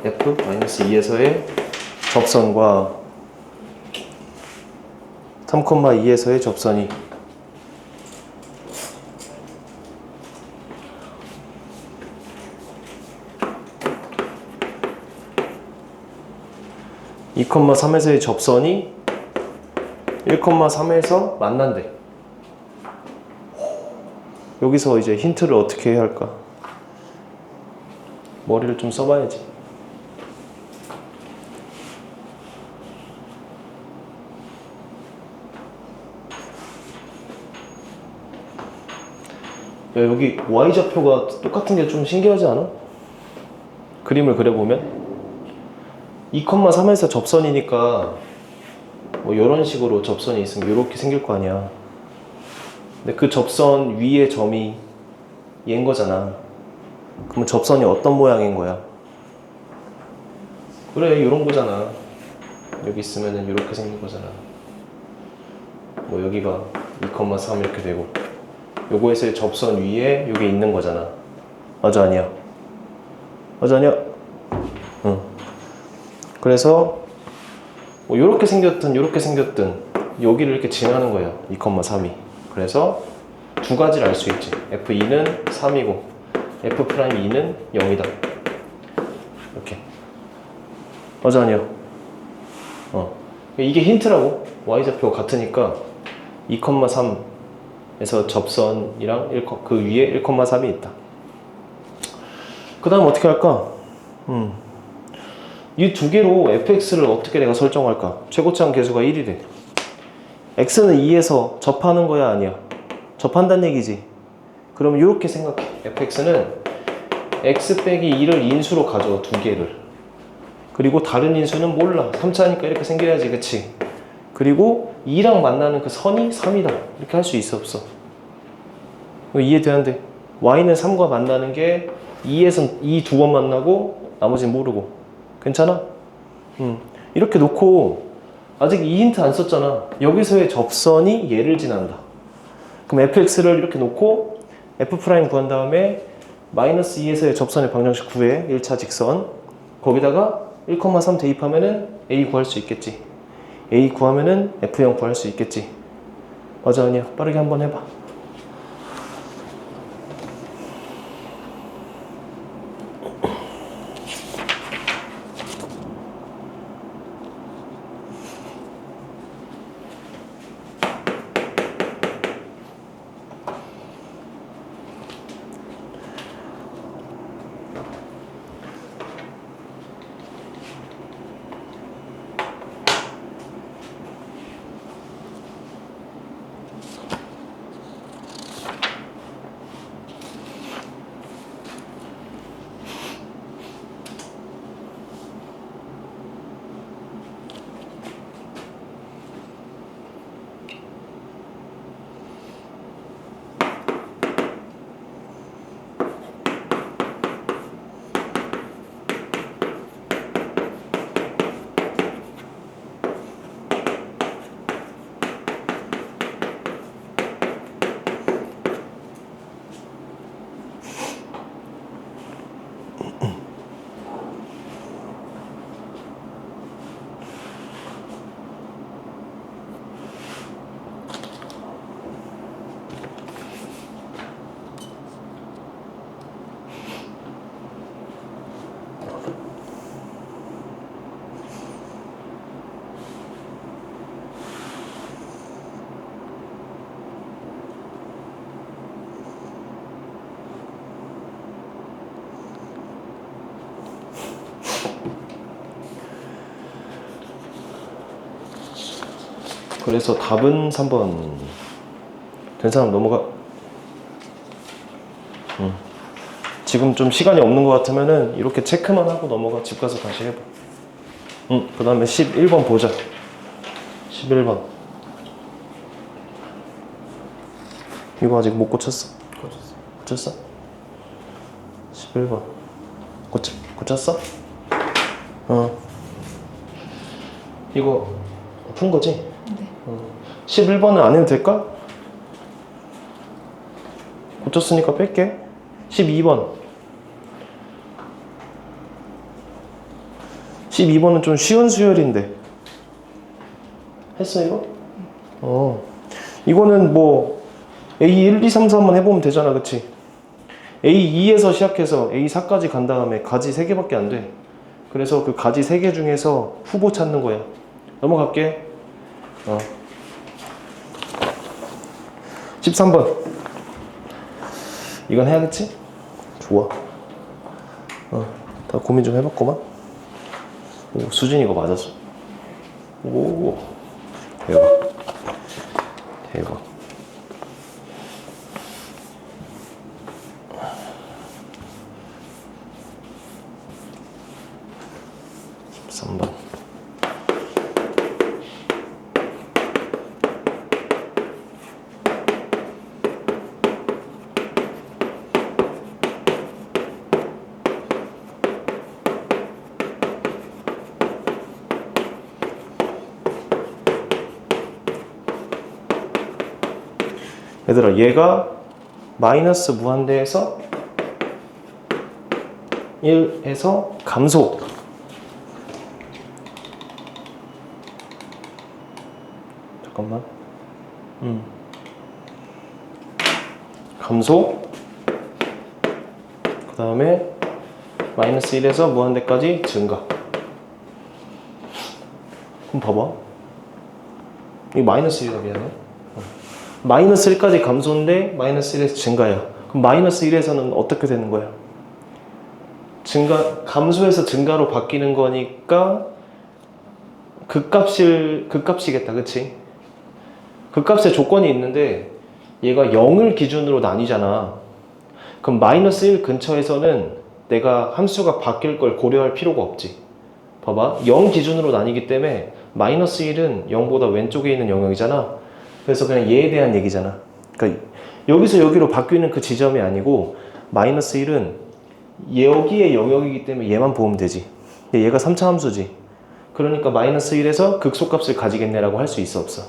f-2에서의 접선과 3,2에서의 접선이 (2, 3에서의 접선이 1,3에서 만난대). 여기서 이제 힌트를 어떻게 해야 할까? 머리를 좀 써봐야지. 야, 여기 y좌표가 똑같은 게 좀 신기하지 않아? 그림을 그려보면 2,3에서 접선이니까 뭐 이런 식으로 접선이 있으면 이렇게 생길 거 아니야. 근데 그 접선 위에 점이 얘인 거잖아. 그러면 접선이 어떤 모양인 거야? 그래, 이런 거잖아. 여기 있으면은 이렇게 생긴 거잖아. 뭐 여기가 2,3 이렇게 되고, 요거에서의 접선 위에 요게 있는 거잖아. 맞아, 아니야? 맞아, 아니야? 응. 그래서 뭐 요렇게 생겼든 요렇게 생겼든 여기를 이렇게 지나는 거야, 2,3이. 그래서 두 가지를 알 수 있지. F2는 3이고 F'2는 0이다. 이렇게. 맞아, 아니야? 이게 힌트라고. y좌표가 같으니까 2,3에서 접선이랑 그 위에 1,3이 있다. 그 다음 어떻게 할까? 이 두 개로 fx를 어떻게 내가 설정할까? 최고차항 계수가 1이래. x는 2에서 접하는 거야, 아니야? 접한다는 얘기지. 그러면 이렇게 생각해. fx는 x 빼기 2를 인수로 가져, 두 개를. 그리고 다른 인수는 몰라. 3차니까 이렇게 생겨야지, 그치? 그리고 2랑 만나는 그 선이 3이다. 이렇게 할 수 있어, 없어? 이해되는데? y는 3과 만나는 게 2에서 2 두 번 만나고 나머지는 모르고. 괜찮아? 이렇게 놓고 아직 이 힌트 안 썼잖아. 여기서의 접선이 얘를 지난다. 그럼 fx를 이렇게 놓고 f' 구한 다음에 마이너스 2에서의 접선의 방정식 구해. 1차 직선. 거기다가 1,3 대입하면은 a 구할 수 있겠지. a 구하면은 f0 구할 수 있겠지. 맞아, 아니야? 빠르게 한번 해봐. 그래서 답은 3번. 된 사람 넘어가. 지금 좀 시간이 없는 것 같으면은 이렇게 체크만 하고 넘어가. 집 가서 다시 해봐. 그 다음에 11번 보자. 11번. 이거 아직 못 고쳤어? 고쳤어? 11번. 고쳤어? 이거 푼 거지? 네. 11번은 안 해도 될까? 고쳤으니까 뺄게. 12번. 12번은 좀 쉬운 수열인데. 했어, 이거? 이거는 뭐, A1, 2, 3, 4 한번 해보면 되잖아, 그치? A2에서 시작해서 A4까지 간 다음에 가지 3개밖에 안 돼. 그래서 그 가지 3개 중에서 후보 찾는 거야. 넘어갈게. 13번. 이건 해야겠지? 좋아. 다 고민 좀 해봤구만. 오, 수진이 이거 맞았어. 오, 대박. 대박. 13번. 얘들아, 얘가 마이너스 무한대에서 1에서 감소. 잠깐만. 감소. 그 다음에 마이너스 1에서 무한대까지 증가. 그럼 봐봐. 이 마이너스 1이다, 미안해. 마이너스 1까지 감소인데 마이너스 1에서 증가야. 그럼 마이너스 1에서는 어떻게 되는 거야? 감소에서 증가로 바뀌는 거니까 극값이겠다, 그치? 극값의 조건이 있는데 얘가 0을 기준으로 나뉘잖아. 그럼 마이너스 1 근처에서는 내가 함수가 바뀔 걸 고려할 필요가 없지. 봐봐, 0 기준으로 나뉘기 때문에 마이너스 1은 0보다 왼쪽에 있는 영역이잖아. 그래서 그냥 얘에 대한 얘기잖아. 그러니까 여기서 여기로 바뀌는 그 지점이 아니고 마이너스 1은 여기의 영역이기 때문에 얘만 보면 되지. 얘가 3차 함수지. 그러니까 마이너스 1에서 극소값을 가지겠네라고 할 수 있어, 없어?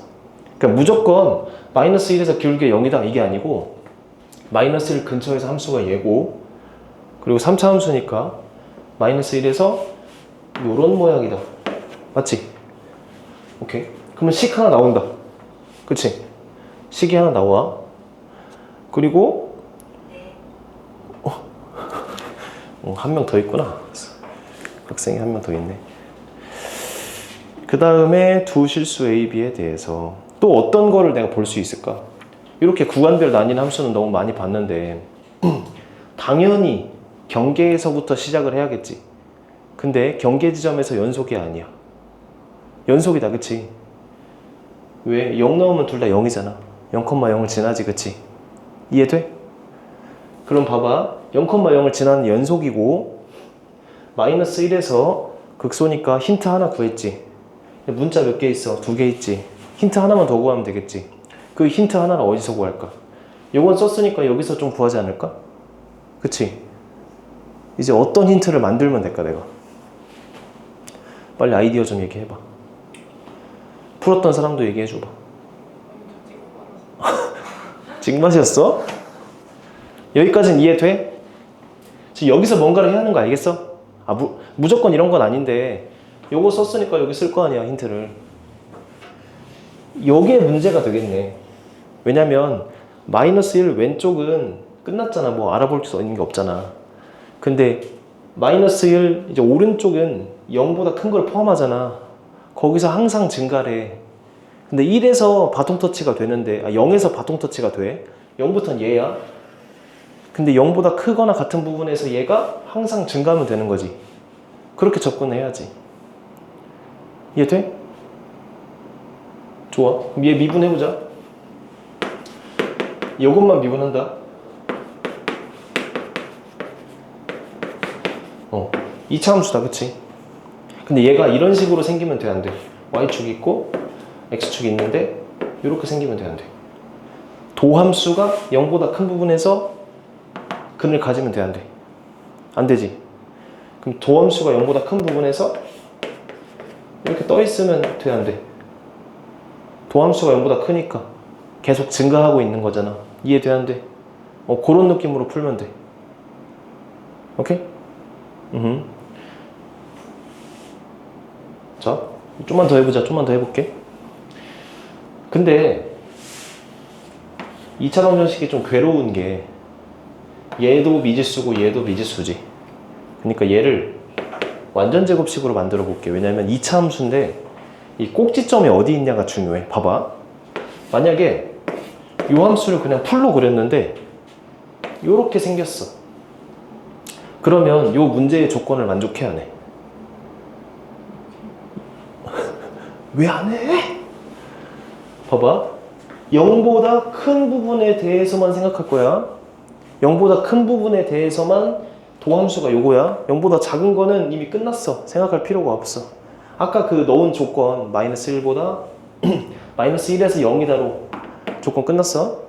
그러니까 무조건 마이너스 1에서 기울기 0이다 이게 아니고 마이너스 1 근처에서 함수가 얘고 그리고 3차 함수니까 마이너스 1에서 요런 모양이다. 맞지? 오케이. 그러면 식 하나 나온다. 그치? 식이 하나 나와. 그리고 한 명 더 있구나. 학생이 한 명 더 있네. 그 다음에 두 실수 A, B에 대해서 또 어떤 거를 내가 볼 수 있을까? 이렇게 구간별 나뉜 함수는 너무 많이 봤는데 당연히 경계에서부터 시작을 해야겠지. 근데 경계 지점에서 연속이 아니야. 연속이다, 그치? 왜? 0 나오면 둘 다 0이잖아. 0,0을 지나지, 그치? 이해돼? 그럼 봐봐. 0,0을 지나는 연속이고 마이너스 1에서 극소니까 힌트 하나 구했지. 문자 몇 개 있어? 2개 있지. 힌트 하나만 더 구하면 되겠지. 그 힌트 하나는 어디서 구할까? 요건 썼으니까 여기서 좀 구하지 않을까? 그치? 이제 어떤 힌트를 만들면 될까, 내가? 빨리 아이디어 좀 얘기해봐. 풀었던 사람도 얘기해줘봐. 찍맛이었어? 여기까지는 이해돼? 지금 여기서 뭔가를 해야 하는 거 알겠어? 무조건 이런 건 아닌데 요거 썼으니까 여기 쓸 거 아니야, 힌트를. 요게 문제가 되겠네. 왜냐면 마이너스 1 왼쪽은 끝났잖아. 뭐 알아볼 수 있는 게 없잖아. 근데 마이너스 1 이제 오른쪽은 0보다 큰 걸 포함하잖아. 거기서 항상 증가래. 근데 1에서 바통 터치가 되는데 0에서 바통 터치가 돼. 0부터는 얘야. 근데 0보다 크거나 같은 부분에서 얘가 항상 증가하면 되는 거지. 그렇게 접근해야지. 이해돼? 좋아. 그럼 얘 미분해보자. 이것만 미분한다. 2차 함수다, 그치? 근데 얘가 이런 식으로 생기면 돼, 안 돼? y축 있고 x축 있는데 이렇게 생기면 돼, 안 돼? 도함수가 0보다 큰 부분에서 근을 가지면 돼, 안 돼? 안 되지? 그럼 도함수가 0보다 큰 부분에서 이렇게 떠 있으면 돼, 안 돼? 도함수가 0보다 크니까 계속 증가하고 있는 거잖아. 이해돼, 안 돼? 그런 느낌으로 풀면 돼. 오케이? 자, 좀만 더 해보자. 좀만 더 해볼게. 근데 2차 방정식이 좀 괴로운 게 얘도 미지수고 얘도 미지수지. 그러니까 얘를 완전 제곱식으로 만들어 볼게. 왜냐면 2차 함수인데 이 꼭지점이 어디 있냐가 중요해. 봐봐. 만약에 이 함수를 그냥 풀로 그렸는데 요렇게 생겼어. 그러면 요 문제의 조건을 만족해야 해. 왜 안 해? 봐봐. 0보다 큰 부분에 대해서만 생각할 거야. 0보다 큰 부분에 대해서만 도함수가 요거야. 0보다 작은 거는 이미 끝났어. 생각할 필요가 없어. 아까 그 넣은 조건 마이너스 1보다 마이너스 1에서 0이다로 조건 끝났어.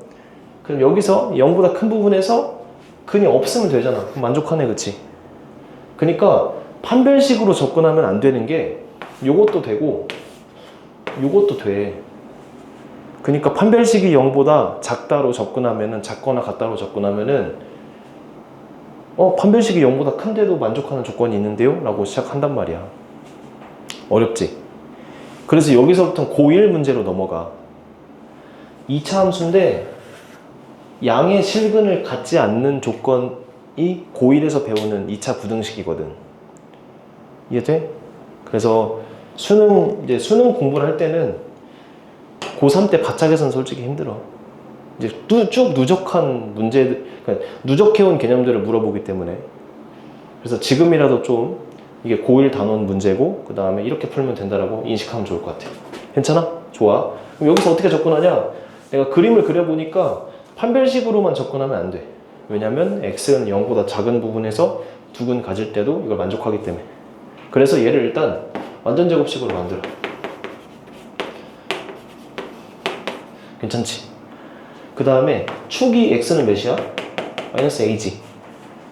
그럼 여기서 0보다 큰 부분에서 근이 없으면 되잖아. 그럼 만족하네, 그치? 그러니까 판별식으로 접근하면 안 되는 게 요것도 되고 요것도 돼. 그러니까 판별식이 0보다 작다로 접근하면은, 작거나 같다로 접근하면은 판별식이 0보다 큰데도 만족하는 조건이 있는데요? 라고 시작한단 말이야. 어렵지? 그래서 여기서부터는 고1 문제로 넘어가. 2차 함수인데 양의 실근을 갖지 않는 조건이 고1에서 배우는 2차 부등식이거든. 이해돼? 그래서 수능 공부를 할 때는 고3 때 바짝에서는 솔직히 힘들어. 이제 쭉 누적한 문제들, 그러니까 누적해온 개념들을 물어보기 때문에. 그래서 지금이라도 좀 이게 고1 단원 문제고, 그 다음에 이렇게 풀면 된다라고 인식하면 좋을 것 같아. 괜찮아? 좋아. 그럼 여기서 어떻게 접근하냐? 내가 그림을 그려보니까 판별식으로만 접근하면 안 돼. 왜냐면 x는 0보다 작은 부분에서 두 근 가질 때도 이걸 만족하기 때문에. 그래서 얘를 일단 완전 제곱식으로 만들어. 괜찮지? 그 다음에 축이 x는 몇이야? 마이너스 a지.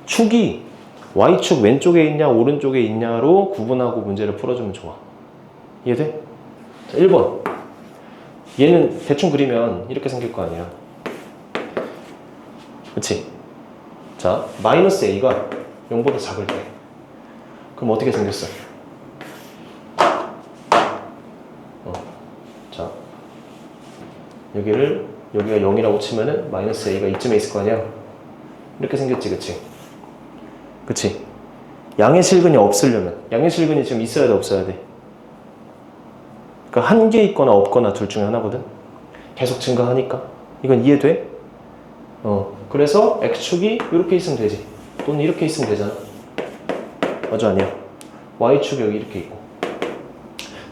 축이 y축 왼쪽에 있냐 오른쪽에 있냐로 구분하고 문제를 풀어주면 좋아. 이해돼? 자, 1번. 얘는 대충 그리면 이렇게 생길 거 아니야. 그치? 자, 마이너스 a가 0보다 작을 때 그럼 어떻게 생겼어? 자, 여기가 0이라고 치면은 마이너스 a가 이쯤에 있을 거 아니야? 이렇게 생겼지, 그치? 그치? 양의 실근이 없으려면, 양의 실근이 지금 있어야 돼, 없어야 돼? 그러니까 한 개 있거나 없거나 둘 중에 하나거든? 계속 증가하니까. 이건 이해돼? 그래서 x축이 이렇게 있으면 되지. 또는 이렇게 있으면 되잖아. 맞아, 아니야? y축이 여기 이렇게 있고.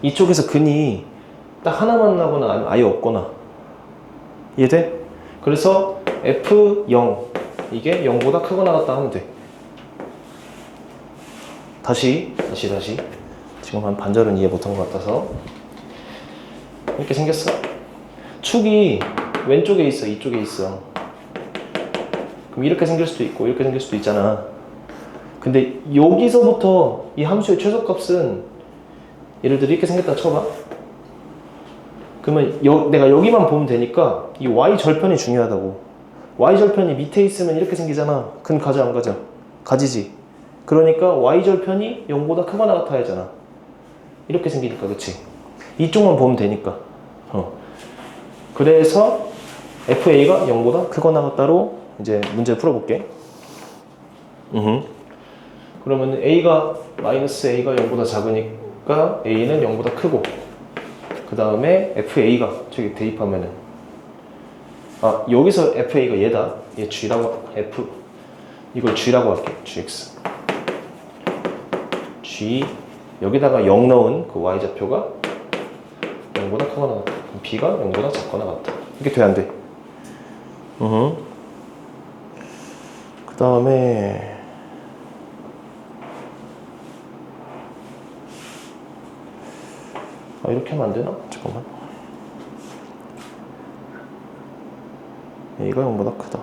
이쪽에서 근이 딱 하나만 나거나 아니면 아예 없거나. 이해돼? 그래서 F0 이게 0보다 크거나 같다 하면 돼. 다시 지금 한 반절은 이해 못한 것 같아서. 이렇게 생겼어. 축이 왼쪽에 있어, 이쪽에 있어. 그럼 이렇게 생길 수도 있고 이렇게 생길 수도 있잖아. 근데 여기서부터 이 함수의 최소값은 예를 들어 이렇게 생겼다 쳐봐. 그러면 내가 여기만 보면 되니까 이 y절편이 중요하다고. y절편이 밑에 있으면 이렇게 생기잖아. 근 가져 안 가져? 가지지. 그러니까 y절편이 0보다 크거나 같아야 하잖아. 이렇게 생기니까, 그치? 이쪽만 보면 되니까. 그래서 FA가 0보다 크거나 같다로 이제 문제 풀어볼게. 그러면 마이너스 A가 0보다 작으니까 A는 0보다 크고, 그 다음에 FA가 저기 대입하면은, 여기서 FA가 얘다. 얘 G라고, 이걸 G라고 할게. GX. G, 여기다가 0 넣은 그 Y좌표가 0보다 크거나 같다. 그럼 B가 0보다 작거나 같다. 이게 돼, 안 돼? 그 다음에, 이렇게 하면 안 되나? 잠깐만. A가 0보다 크다.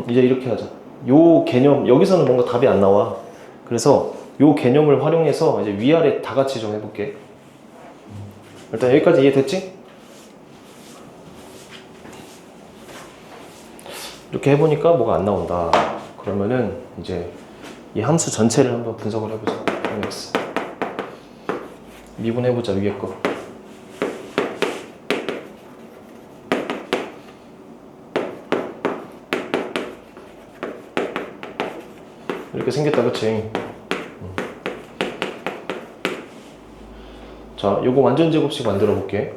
이제 이렇게 하자. 요 개념, 여기서는 뭔가 답이 안 나와. 그래서 요 개념을 활용해서 이제 위아래 다 같이 좀 해볼게. 일단 여기까지 이해됐지? 이렇게 해보니까 뭐가 안 나온다. 그러면은 이제 이 함수 전체를 한번 분석을 해보자. mx 미분해보자. 위에 거. 이렇게 생겼다, 그치? 자, 요거 완전 제곱식 만들어 볼게.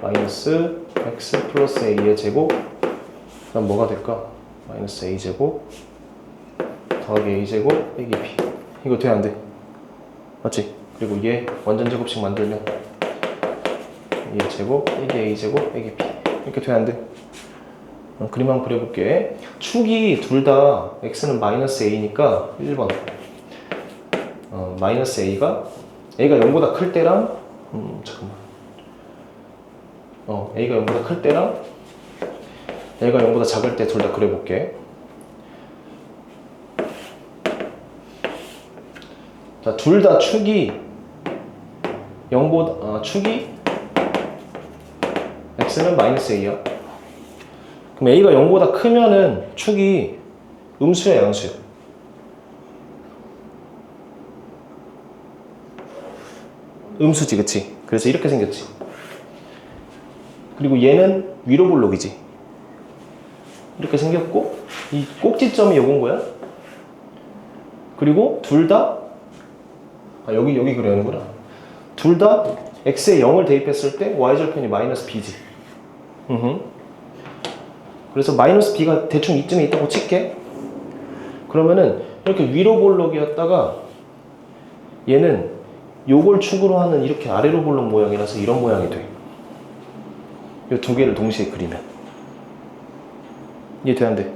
마이너스 x 플러스 a의 제곱. 그럼 뭐가 될까? 마이너스 a 제곱 더하기 a 제곱 빼기 b. 이거 돼, 안 돼? 맞지? 그리고 얘 완전 제곱식 만들면 얘 제곱 빼기 a 제곱 빼기 b. 이렇게 돼, 안 돼? 그림 한번 그려볼게. 축이 둘 다 x는 마이너스 a니까 1번 마이너스 a가 0보다 클 때랑 잠깐만 a가 0보다 클 때랑 얘가 0보다 작을 때 둘 다 그려볼게. 자, 둘 다 축이 0보다 축이 x는 마이너스 a야. 그럼 a가 0보다 크면은 축이 음수야, 양수야? 음수지, 그치? 그래서 이렇게 생겼지. 그리고 얘는 위로 볼록이지. 이렇게 생겼고 이 꼭지점이 요건 거야. 그리고 둘 다 여기 그려야하는구나. 둘 다 x에 0을 대입했을 때 y절편이 마이너스 b지. 그래서 마이너스 b가 대충 이쯤에 있다고 칠게. 그러면은 이렇게 위로 볼록이었다가 얘는 요걸 축으로 하는 이렇게 아래로 볼록 모양이라서 이런 모양이 돼. 이 두 개를 동시에 그리면 이해 안 돼?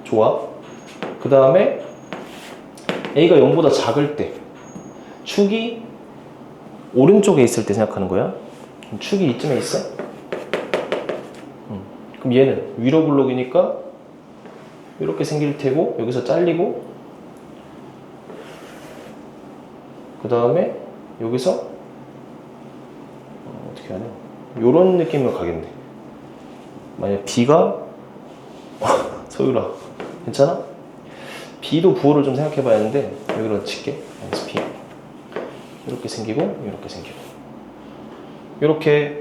좋아. 그 다음에 a가 0보다 작을 때 축이 오른쪽에 있을 때 생각하는 거야. 축이 이쯤에 있어. 그럼 얘는 위로 블록이니까 이렇게 생길 테고 여기서 잘리고 그 다음에 여기서 어떻게 하냐, 요런 느낌으로 가겠네. 만약 b가 소율아 괜찮아? b도 부호를 좀 생각해 봐야 하는데 여기로 칠게. 마이너스 b 이렇게 생기고 이렇게 생기고 이렇게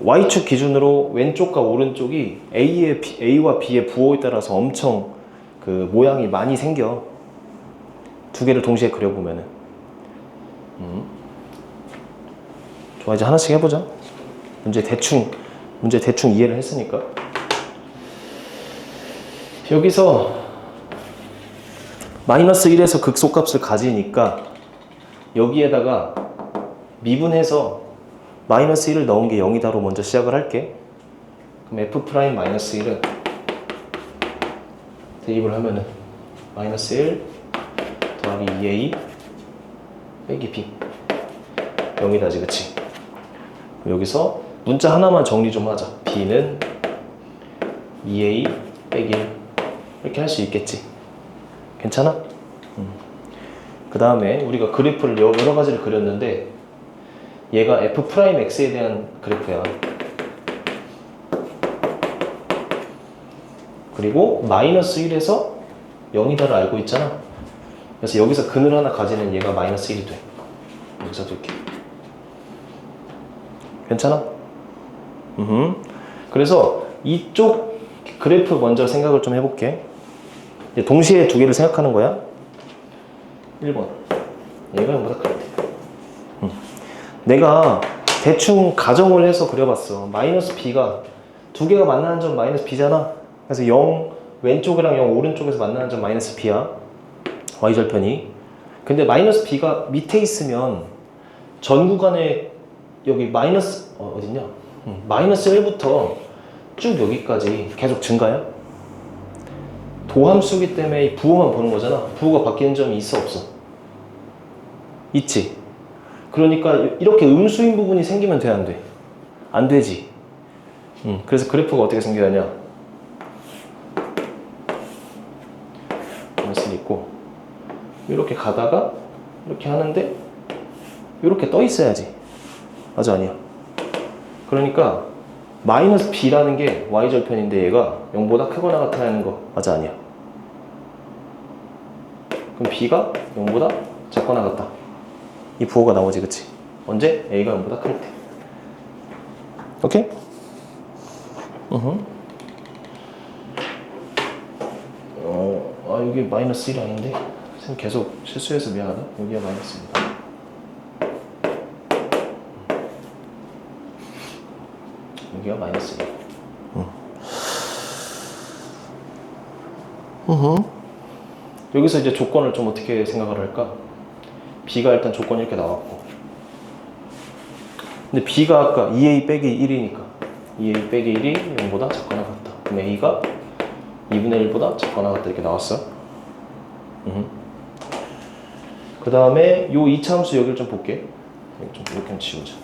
y축 기준으로 왼쪽과 오른쪽이 a와 b의 부호에 따라서 엄청 그 모양이 많이 생겨. 두 개를 동시에 그려보면은. 좋아, 이제 하나씩 해보자. 문제 대충 이해를 했으니까. 여기서 마이너스 1에서 극소값을 가지니까 여기에다가 미분해서 마이너스 1을 넣은 게 0이다로 먼저 시작을 할게. 그럼 f'-1은 대입을 하면은 마이너스 1 더하기 2a 빼기 b 0이다지, 그치? 여기서 문자 하나만 정리 좀 하자. b는 2a 빼기 1 이렇게 할 수 있겠지? 괜찮아? 그 다음에 우리가 그래프를 여러 가지를 그렸는데 얘가 f'x에 대한 그래프야. 그리고 마이너스 1에서 0이다를 알고 있잖아. 그래서 여기서 근을 하나 가지는 얘가 마이너스 1이 돼. 여기서 둘게. 괜찮아? 그래서 이쪽 그래프 먼저 생각을 좀 해볼게. 이제 동시에 두 개를 생각하는 거야. 1번 얘가 0보다 클 때 내가 대충 가정을 해서 그려봤어. 마이너스 b가 두 개가 만나는 점 마이너스 b잖아. 그래서 0 왼쪽이랑 0 오른쪽에서 만나는 점 마이너스 b야. y절편이. 근데 마이너스 b가 밑에 있으면 전 구간에 여기 마이너스 어딨냐? 마이너스 1부터 쭉 여기까지 계속 증가야. 도함수기 때문에 이 부호만 보는 거잖아. 부호가 바뀌는 점이 있어, 없어? 있지. 그러니까 이렇게 음수인 부분이 생기면 돼, 안 돼? 안 되지. 그래서 그래프가 어떻게 생겨야 하냐? 마이너스 있고 이렇게 가다가 이렇게 하는데 이렇게 떠 있어야지. 맞아, 아니야? 그러니까 마이너스 b라는 게 y절편인데 얘가 0보다 크거나 같다는 거 맞아, 아니야? 그럼 b가 0보다 작거나 같다. 이 부호가 나오지, 그치? 언제? a가 0보다 클 때. 오케이? 여기 마이너스 1 아닌데? 선생님 계속 실수해서 미안하다. 여기가 마이너스입니다. 여기가 마이너스 1. 여기서 이제 조건을 좀 어떻게 생각을 할까? b가 일단 조건이 이렇게 나왔고, 근데 b가 아까 2a 빼기 1이니까 2a 빼기 1이 0보다 작거나 같다. 그럼 a가 2분의 1보다 작거나 같다 이렇게 나왔어. 그 다음에 요 이차함수 여기를 좀 볼게. 좀 이렇게 지우자.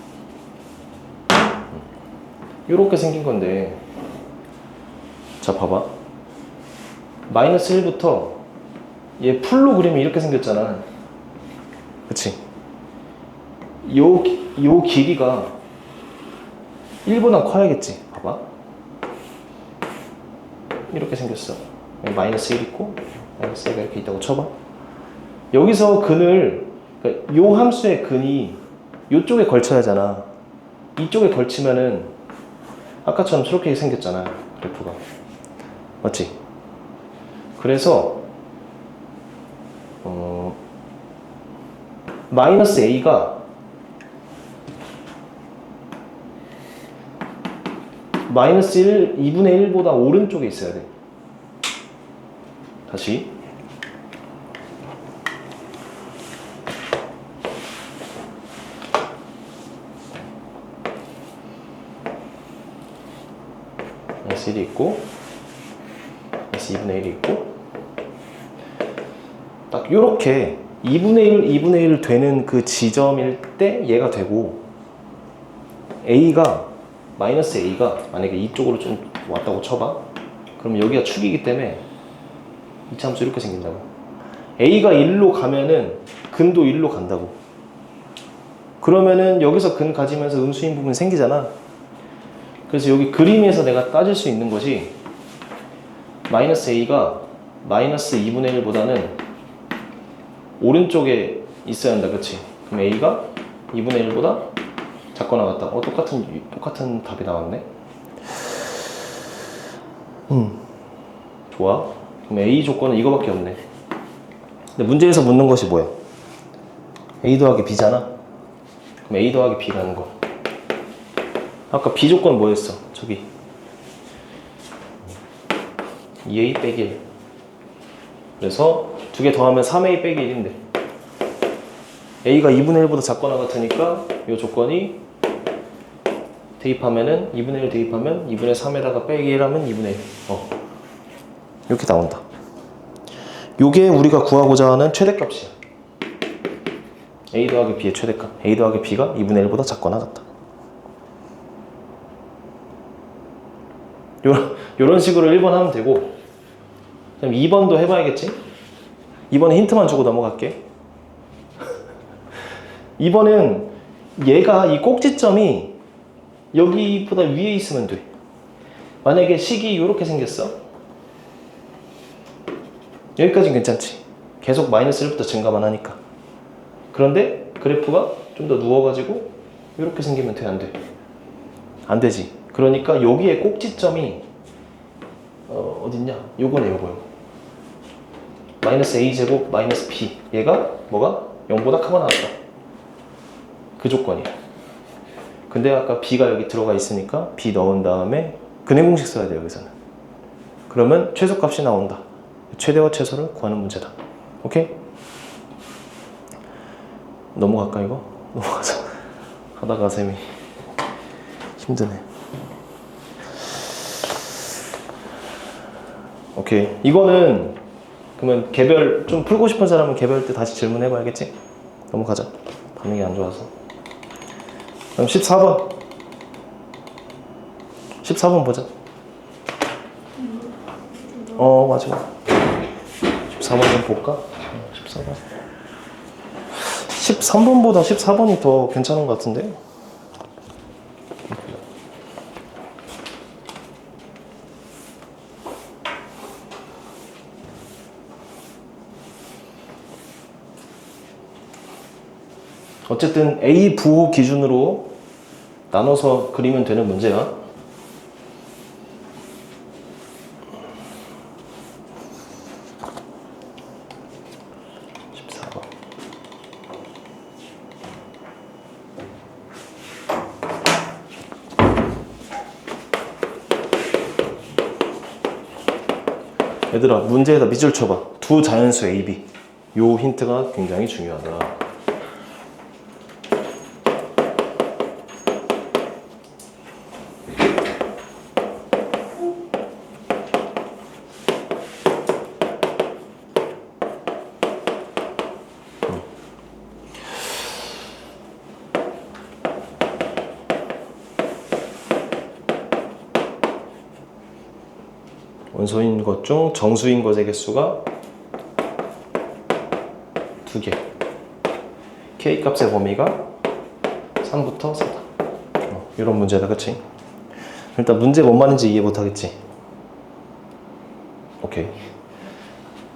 요렇게 생긴 건데, 자 봐봐. 마이너스 1부터 얘 풀로 그리면 이렇게 생겼잖아. 그치? 요 길이가 1보다 커야겠지. 봐봐. 이렇게 생겼어. 여기 마이너스 1 있고 마이너스 1가 이렇게 있다고 쳐봐. 여기서 근을, 그러니까 요 함수의 근이 요쪽에 걸쳐야 하잖아. 이쪽에 걸치면은 아까처럼 저렇게 생겼잖아, 그래프가. 맞지? 그래서 마이너스 a가 마이너스 1, 2분의 1보다 오른쪽에 있어야 돼. 다시. 마이너스 1이 있고, 마이너스 2분의 1이 있고, 딱 요렇게 2분의 1 되는 그 지점일 때 얘가 되고, a가, 마이너스 a가 만약에 이쪽으로 좀 왔다고 쳐봐. 그럼 여기가 축이기 때문에 이차함수 이렇게 생긴다고. a가 1로 가면은 근도 1로 간다고. 그러면은 여기서 근 가지면서 음수인 부분이 생기잖아. 그래서 여기 그림에서 내가 따질 수 있는 것이 마이너스 a가 마이너스 2분의 1보다는 오른쪽에 있어야 한다, 그치? 그럼 a가 2분의 1보다 작거나 같다. 똑같은 답이 나왔네. 좋아. 그럼 a 조건은 이거밖에 없네. 근데 문제에서 묻는 것이 뭐야? a 더하기 b잖아. 그럼 a 더하기 b라는 거. 아까 b 조건 뭐였어? 저기 2a 빼기 1. 그래서 두 개 더하면 3a 빼기 1인데 a가 2분의 1보다 작거나 같으니까 이 조건이 대입하면은 2분의 1 대입하면 2분의 3에다가 빼기 1 하면 2분의 1. 이렇게 나온다. 요게 우리가 구하고자 하는 최대값이야. a 더하기 b의 최대값. a 더하기 b가 2분의 1보다 작거나 같다. 요런 식으로 1번 하면 되고, 그럼 2번도 해봐야겠지? 2번에 힌트만 주고 넘어갈게. 2번은 얘가 이 꼭지점이 여기보다 위에 있으면 돼. 만약에 식이 이렇게 생겼어. 여기까지는 괜찮지. 계속 마이너스 1부터 증가만 하니까. 그런데 그래프가 좀 더 누워가지고 이렇게 생기면 돼, 안 돼? 안 되지. 그러니까 여기에 꼭지점이 어딨냐? 요거네, 요거. 마이너스 a제곱 마이너스 b. 얘가 뭐가? 0보다 크거나 같다. 그 조건이야. 근데 아까 b가 여기 들어가 있으니까 b 넣은 다음에 근해 공식 써야 돼, 여기서는. 그러면 최소값이 나온다. 최대와 최소를 구하는 문제다. 오케이? 넘어갈까, 이거? 넘어가자. 하다가 쌤이 힘드네. 오케이. 이거는 그러면 개별 좀 풀고 싶은 사람은 개별 때 다시 질문해봐야겠지? 넘어가자. 반응이 안 좋아서. 그럼 14번. 14번 보자. 맞아. 14번 좀 볼까? 14번. 14번. 13번보다 14번이 더 괜찮은 것 같은데? 어쨌든 A 부호 기준으로 나눠서 그리면 되는 문제야. 얘들아, 문제에다 밑줄 쳐봐. 두 자연수 A, B. 요 힌트가 굉장히 중요하다. 원소인 것 중 정수인 것의 개수가 2개. K값의 범위가 3부터 4다. 이런 문제다, 그치? 일단 문제 뭔 말인지 이해 못하겠지? 오케이.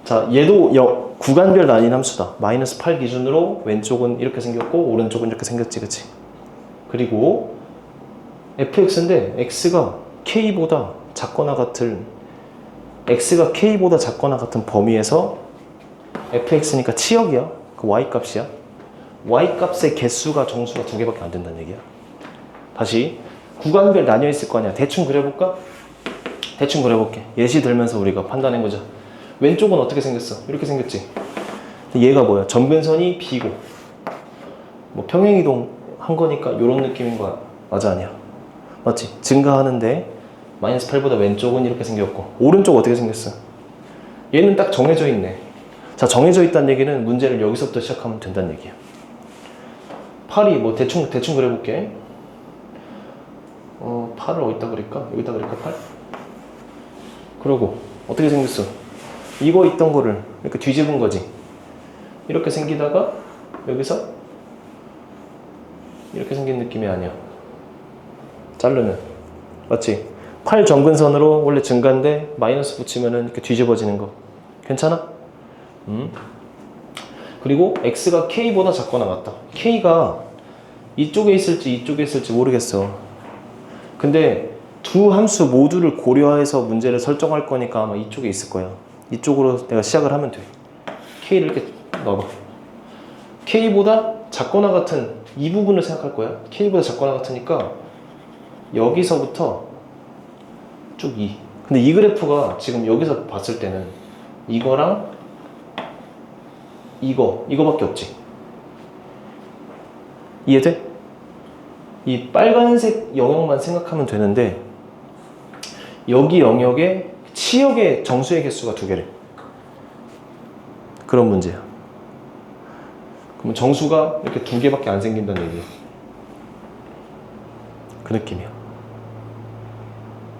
자, 얘도 구간별 나뉜 함수다. 마이너스 8 기준으로 왼쪽은 이렇게 생겼고 오른쪽은 이렇게 생겼지, 그치? 그리고 fx인데 x가 k보다 작거나 같은 x가 k보다 작거나 같은 범위에서 fx니까 치역이야. 그 y값이야. y값의 개수가 정수가 2개밖에 안 된다는 얘기야. 다시 구간별 나뉘어 있을 거 아니야. 대충 그려볼까? 대충 그려볼게. 예시 들면서 우리가 판단해보자. 왼쪽은 어떻게 생겼어? 이렇게 생겼지. 얘가 뭐야? 점근선이 b고 뭐 평행이동 한 거니까 이런 느낌인 거야. 맞아, 아니야? 맞지? 증가하는데 마이너스 8보다 왼쪽은 이렇게 생겼고 오른쪽 어떻게 생겼어? 얘는 딱 정해져 있네. 자, 정해져 있다는 얘기는 문제를 여기서부터 시작하면 된다는 얘기야. 8이 뭐 대충 그려볼게. 8을 어디다 그릴까? 여기다 그릴까? 8? 그러고 어떻게 생겼어? 이거 있던 거를 이렇게 뒤집은 거지. 이렇게 생기다가 여기서 이렇게 생긴 느낌이 아니야. 자르면. 맞지? 8 점근선으로 원래 증가인데 마이너스 붙이면은 이렇게 뒤집어지는 거. 괜찮아? 그리고 x가 k보다 작거나 같다. k가 이쪽에 있을지 이쪽에 있을지 모르겠어. 근데 두 함수 모두를 고려해서 문제를 설정할 거니까 아마 이쪽에 있을 거야. 이쪽으로 내가 시작을 하면 돼. k를 이렇게 넣어봐. k보다 작거나 같은 이 부분을 생각할 거야. k보다 작거나 같으니까 여기서부터 쭉 2. 근데 이 그래프가 지금 여기서 봤을 때는 이거랑 이거밖에 없지. 이해돼? 이 빨간색 영역만 생각하면 되는데 여기 영역에 치역의 정수의 개수가 2개래. 그런 문제야. 그러면 정수가 이렇게 2개밖에 안 생긴다는 얘기야. 그 느낌이야.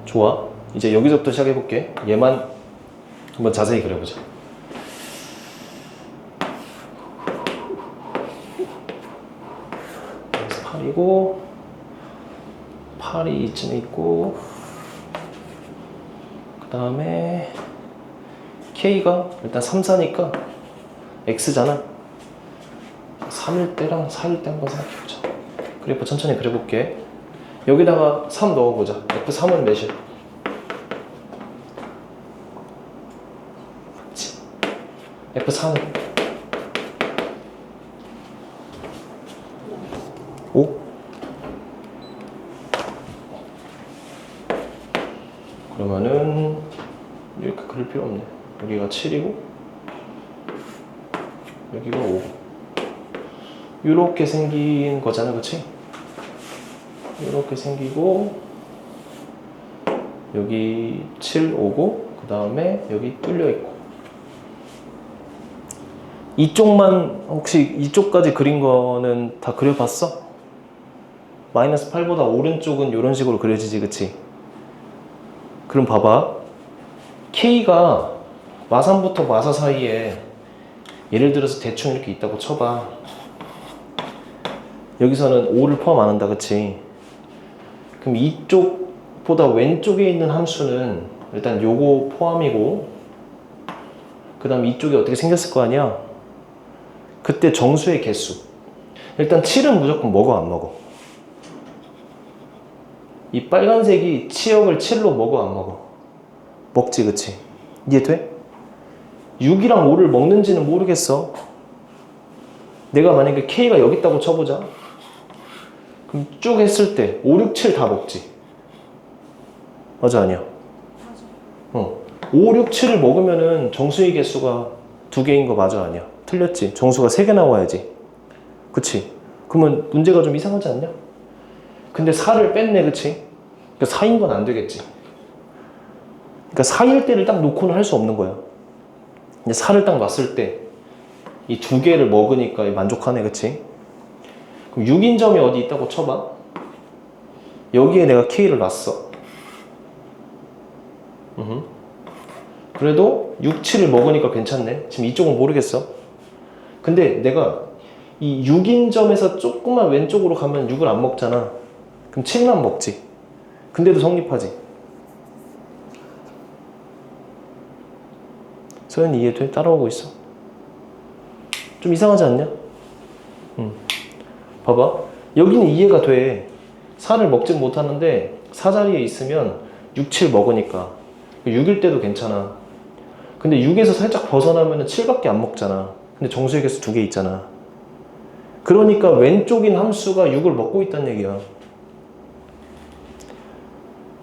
좋아. 이제 여기서부터 시작해볼게. 얘만 한번 자세히 그려보자. 여기서 8이고 8이 이쯤에 있고 그 다음에 K가 일단 3, 4니까 X잖아. 3일 때랑 4일 때 한번 생각해보자. 그래프 천천히 그려볼게. 여기다가 3 넣어보자. F3은 몇이야? F4는 5? 그러면은 이렇게 그릴 필요 없네. 여기가 7이고 여기가 5. 이렇게 생긴 거잖아, 그치? 이렇게 생기고 여기 7, 5고 그 다음에 여기 뚫려 있고 이쪽만 혹시 이쪽까지 그린 거는 다 그려봤어? 마이너스 8보다 오른쪽은 이런 식으로 그려지지, 그치? 그럼 봐봐. K가 마3부터 마4 사이에 예를 들어서 대충 이렇게 있다고 쳐봐. 여기서는 5를 포함 안 한다, 그치? 그럼 이쪽보다 왼쪽에 있는 함수는 일단 요거 포함이고, 그 다음 이쪽이 어떻게 생겼을 거 아니야? 그때 정수의 개수. 일단 7은 무조건 먹어, 안 먹어? 이 빨간색이 치역을 7로 먹어, 안 먹어? 먹지, 그치? 이해돼? 6이랑 5를 먹는지는 모르겠어. 내가 만약에 K가 여기 있다고 쳐보자. 그럼 쭉 했을 때 5, 6, 7 다 먹지. 맞아, 아니야? 맞아. 5, 6, 7을 먹으면은 정수의 개수가 2개인 거 맞아, 아니야? 틀렸지. 정수가 3개 나와야지. 그치? 그러면 문제가 좀 이상하지 않냐? 근데 4를 뺐네, 그치? 그러니까 4인 건 안 되겠지. 그러니까 4일 때를 딱 놓고는 할 수 없는 거야. 이제 4를 딱 놨을 때 이 2개를 먹으니까 만족하네, 그치? 그럼 6인 점이 어디 있다고 쳐봐. 여기에 내가 K를 놨어. 그래도 6, 7을 먹으니까 괜찮네. 지금 이쪽은 모르겠어. 근데 내가 이 6인 점에서 조금만 왼쪽으로 가면 6을 안 먹잖아. 그럼 7만 먹지. 근데도 성립하지. 소연이 이해돼? 따라오고 있어. 좀 이상하지 않냐? 봐봐. 여기는 이해가 돼. 4를 먹진 못하는데 4 자리에 있으면 6, 7 먹으니까 6일 때도 괜찮아. 근데 6에서 살짝 벗어나면 7밖에 안 먹잖아. 근데 정수의 개수 2개 있잖아. 그러니까 왼쪽인 함수가 6을 먹고 있다는 얘기야.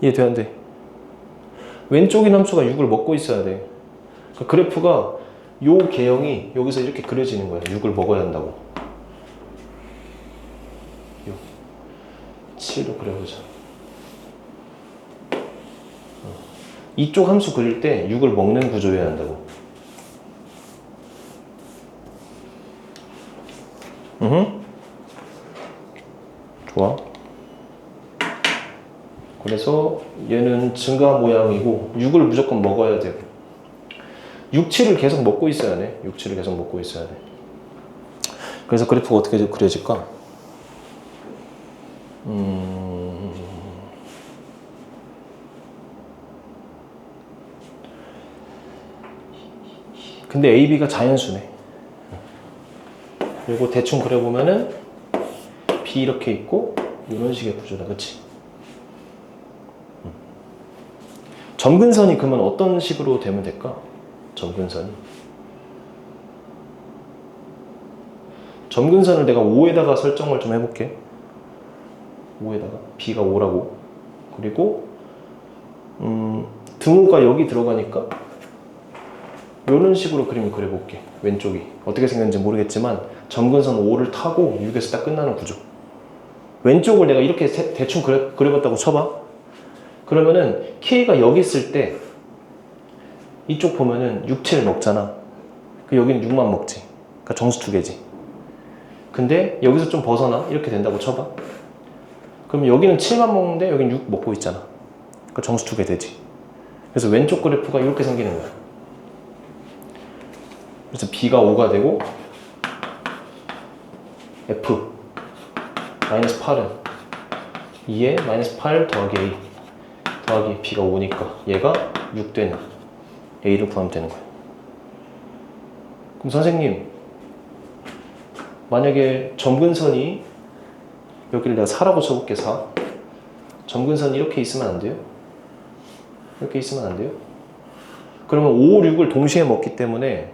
이해돼, 안 돼? 왼쪽인 함수가 6을 먹고 있어야 돼. 그러니까 그래프가 요 개형이 여기서 이렇게 그려지는 거야. 6을 먹어야 한다고. 7로 그려보자. 이쪽 함수 그릴 때 6을 먹는 구조여야 한다고. 좋아. 그래서 얘는 증가 모양이고 6을 무조건 먹어야 되고 6, 7을 계속 먹고 있어야 돼. 6, 7을 계속 먹고 있어야 돼. 그래서 그래프가 어떻게 그려질까? 근데 A, B가 자연수네. 그리고 대충 그려보면은 B 이렇게 있고 이런 식의 구조다, 그치? 점근선이 그러면 어떤 식으로 되면 될까? 점근선이. 점근선을 내가 5에다가 설정을 좀 해볼게. 5에다가 B가 5라고. 그리고 등호가 여기 들어가니까 이런 식으로 그림을 그려볼게. 왼쪽이 어떻게 생겼는지 모르겠지만 점근선 5를 타고 6에서 딱 끝나는 구조. 왼쪽을 내가 이렇게 대충 그려봤다고 쳐봐. 그러면은 K가 여기 있을 때 이쪽 보면은 6, 7 먹잖아. 그 여기는 6만 먹지. 그러니까 정수 2개지. 근데 여기서 좀 벗어나 이렇게 된다고 쳐봐. 그러면 여기는 7만 먹는데 여기는 6 먹고 있잖아. 그러니까 정수 2개 되지. 그래서 왼쪽 그래프가 이렇게 생기는 거야. 그래서 B가 5가 되고 F 마이너스 8은 2에 마이너스 8 더하기 A 더하기 B가 5니까 얘가 6 되는 A를 구하면 되는 거야. 그럼 선생님 만약에 점근선이 여기를 내가 4라고 쳐볼게. 4 점근선이 이렇게 있으면 안 돼요? 이렇게 있으면 안 돼요? 그러면 5, 6을 동시에 먹기 때문에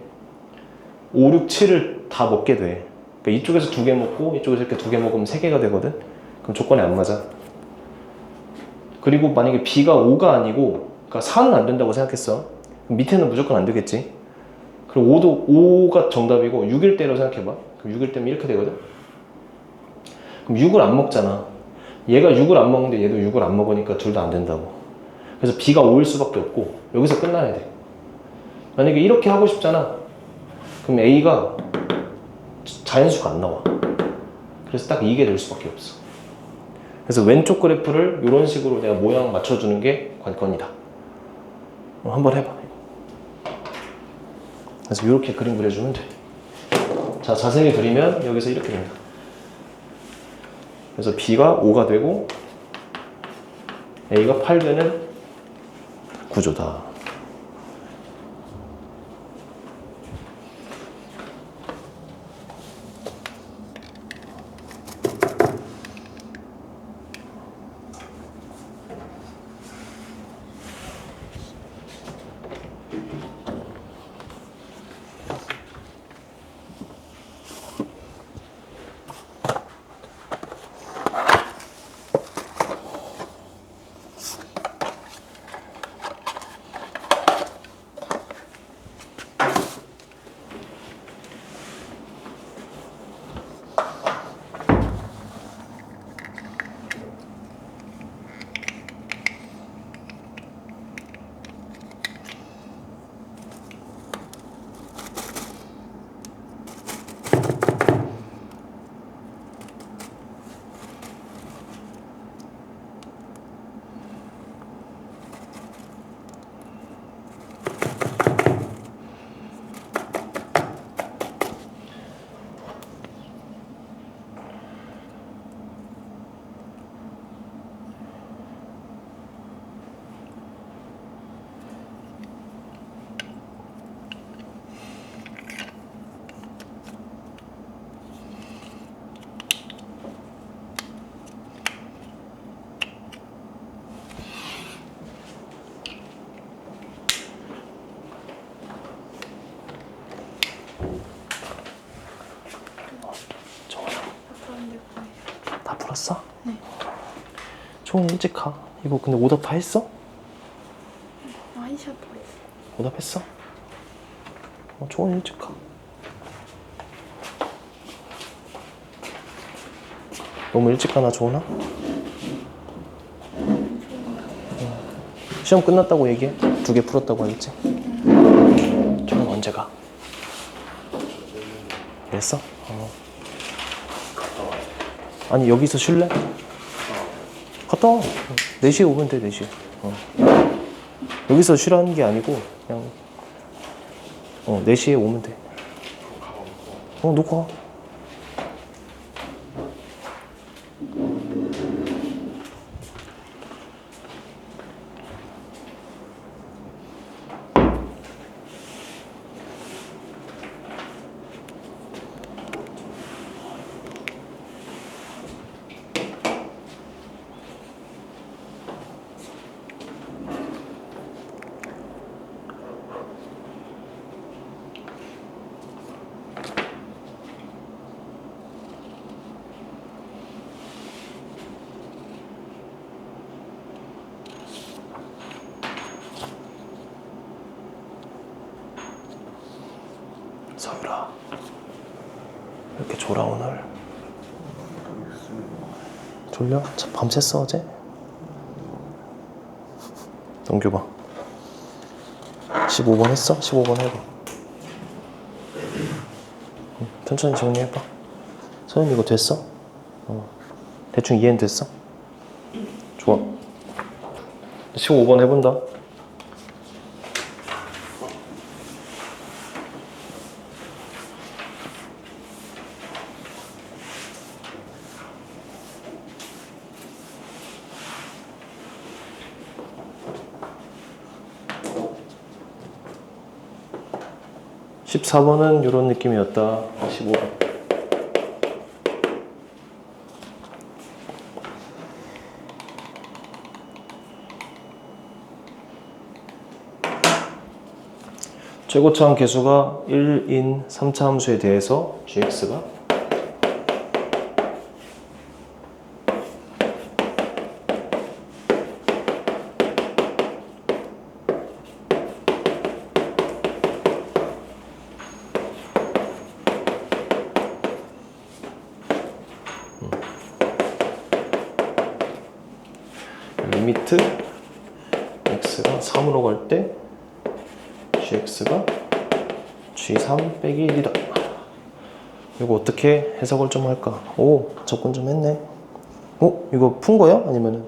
5, 6, 7을 다 먹게 돼. 그러니까 이쪽에서 2개 먹고 이쪽에서 이렇게 2개 먹으면 3개가 되거든? 그럼 조건이 안 맞아. 그리고 만약에 B가 5가 아니고 그러니까 4는 안 된다고 생각했어. 그럼 밑에는 무조건 안 되겠지. 그리고 5가 정답이고 6일 때로 생각해봐. 그럼 6일 때면 이렇게 되거든? 그럼 6을 안 먹잖아. 얘가 6을 안 먹는데 얘도 6을 안 먹으니까 둘 다 안 된다고. 그래서 B가 5일 수밖에 없고 여기서 끝나야 돼. 만약에 이렇게 하고 싶잖아. 그럼 A가 자연수가 안 나와. 그래서 딱 이게 될 수밖에 없어. 그래서 왼쪽 그래프를 이런 식으로 내가 모양 맞춰주는 게 관건이다. 한번 해봐. 그래서 이렇게 그림 그려주면 돼. 자, 자세히 그리면 여기서 이렇게 됩니다. 그래서 B가 5가 되고 A가 8 되는 구조다. 다 풀었어? 네. 총 일찍 가. 이거 근데 오답 다 했어? 와인샷 보였어. 오답했어? 총 일찍 가. 너무 일찍 가나 좋으나? 시험 끝났다고 얘기해. 2개 풀었다고 하겠지? 저는 언제 가? 그랬어? 아니 여기서 쉴래? 갔다 와. 4시에 오면 돼. 4시에. 여기서 쉬라는 게 아니고 그냥 4시에 오면 돼. 놓고 와. 서유라, 왜 이렇게 졸아 오늘? 졸려? 밤샜어 어제? 넘겨봐. 15번 했어? 15번 해봐. 천천히 정리해봐. 서윤 이거 됐어? 대충 이해는 됐어? 좋아. 15번 해본다. (14번은) 이런 느낌이었다. 15번. 최고차항 계수가 1인 3차 함수에 대해서 gx가 리미트 x가 3으로 갈 때 gx가 g3 빼기 1이다. 이거 어떻게 해석을 좀 할까? 오, 접근 좀 했네. 이거 푼 거야? 아니면은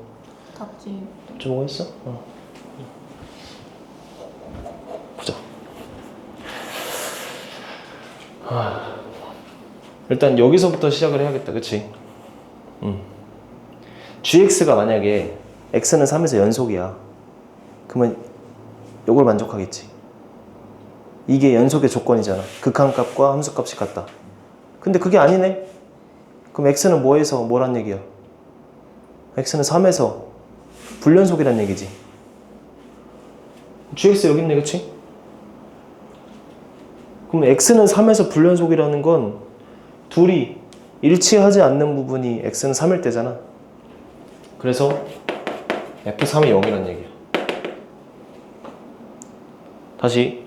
답지. 좀 뭐가 있어? 보자. 일단 여기서부터 시작을 해야겠다. 그치? gx가 만약에 x는 3에서 연속이야. 그러면 요걸 만족하겠지. 이게 연속의 조건이잖아. 극한값과 함수값이 같다. 근데 그게 아니네? 그럼 x는 뭐에서 뭐란 얘기야? x는 3에서 불연속이란 얘기지. gx 여기 있네, 그치? 그럼 x는 3에서 불연속이라는 건 둘이 일치하지 않는 부분이 x는 3일 때잖아. 그래서 f3이 0이란 얘기야. 다시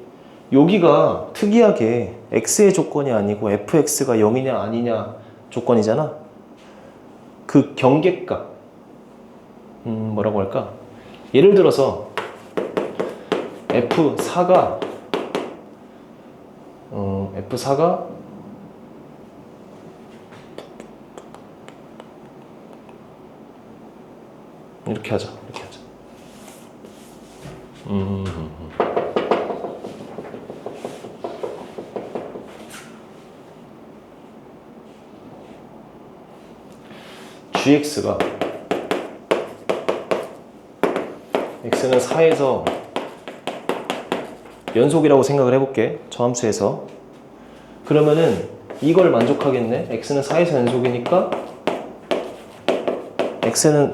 여기가 특이하게 x의 조건이 아니고 fx가 0이냐 아니냐 조건이잖아. 그 경계값 뭐라고 할까? 예를 들어서 F4가 이렇게 하자. gx가 x는 4에서 연속이라고 생각을 해볼게. 저 함수에서. 그러면은 이걸 만족하겠네. x는 4에서 연속이니까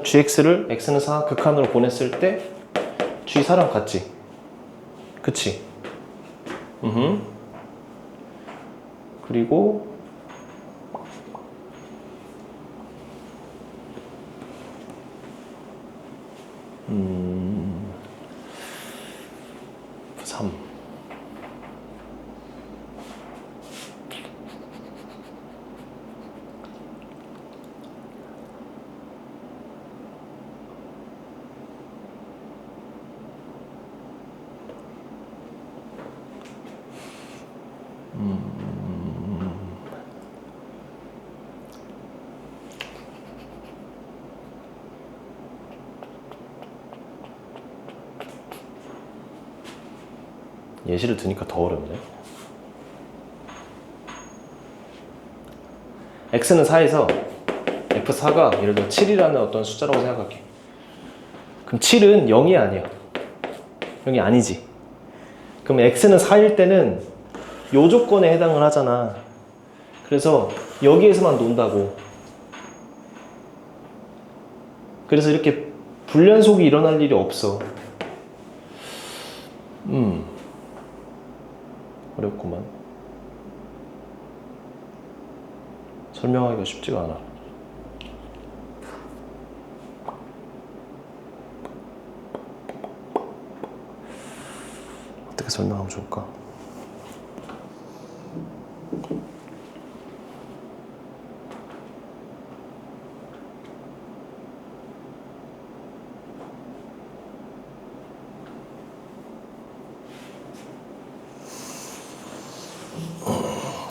gx를 x는 4 극한으로 보냈을 때 g4랑 같지. 그치? 그리고 F3 예시를 드니까 더 어렵네. x는 4에서 f4가 예를 들어 7이라는 어떤 숫자라고 생각할게. 그럼 7은 0이 아니야. 0이 아니지. 그럼 x는 4일 때는 요 조건에 해당을 하잖아. 그래서 여기에서만 논다고. 그래서 이렇게 불연속이 일어날 일이 없어. 어렵구만. 설명하기가 쉽지가 않아. 어떻게 설명하면 좋을까?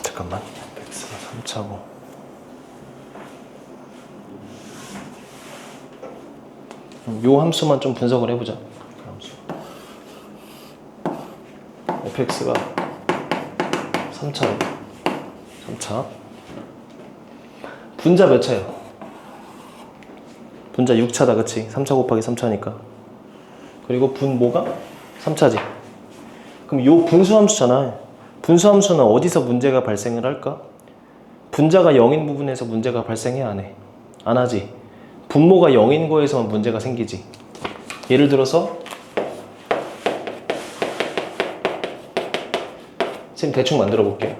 잠깐만. x가 3차고 요 함수만 좀 분석을 해보자. 그 함수 fx가 3차로 3차 분자 몇 차야? 분자 6차다. 그치? 3차 곱하기 3차니까. 그리고 분모가 3차지. 그럼 요 분수함수잖아. 분수함수는 어디서 문제가 발생을 할까? 분자가 0인 부분에서 문제가 발생해 안 해? 안 하지. 분모가 0인 거에서만 문제가 생기지. 예를 들어서 선생님 대충 만들어 볼게요.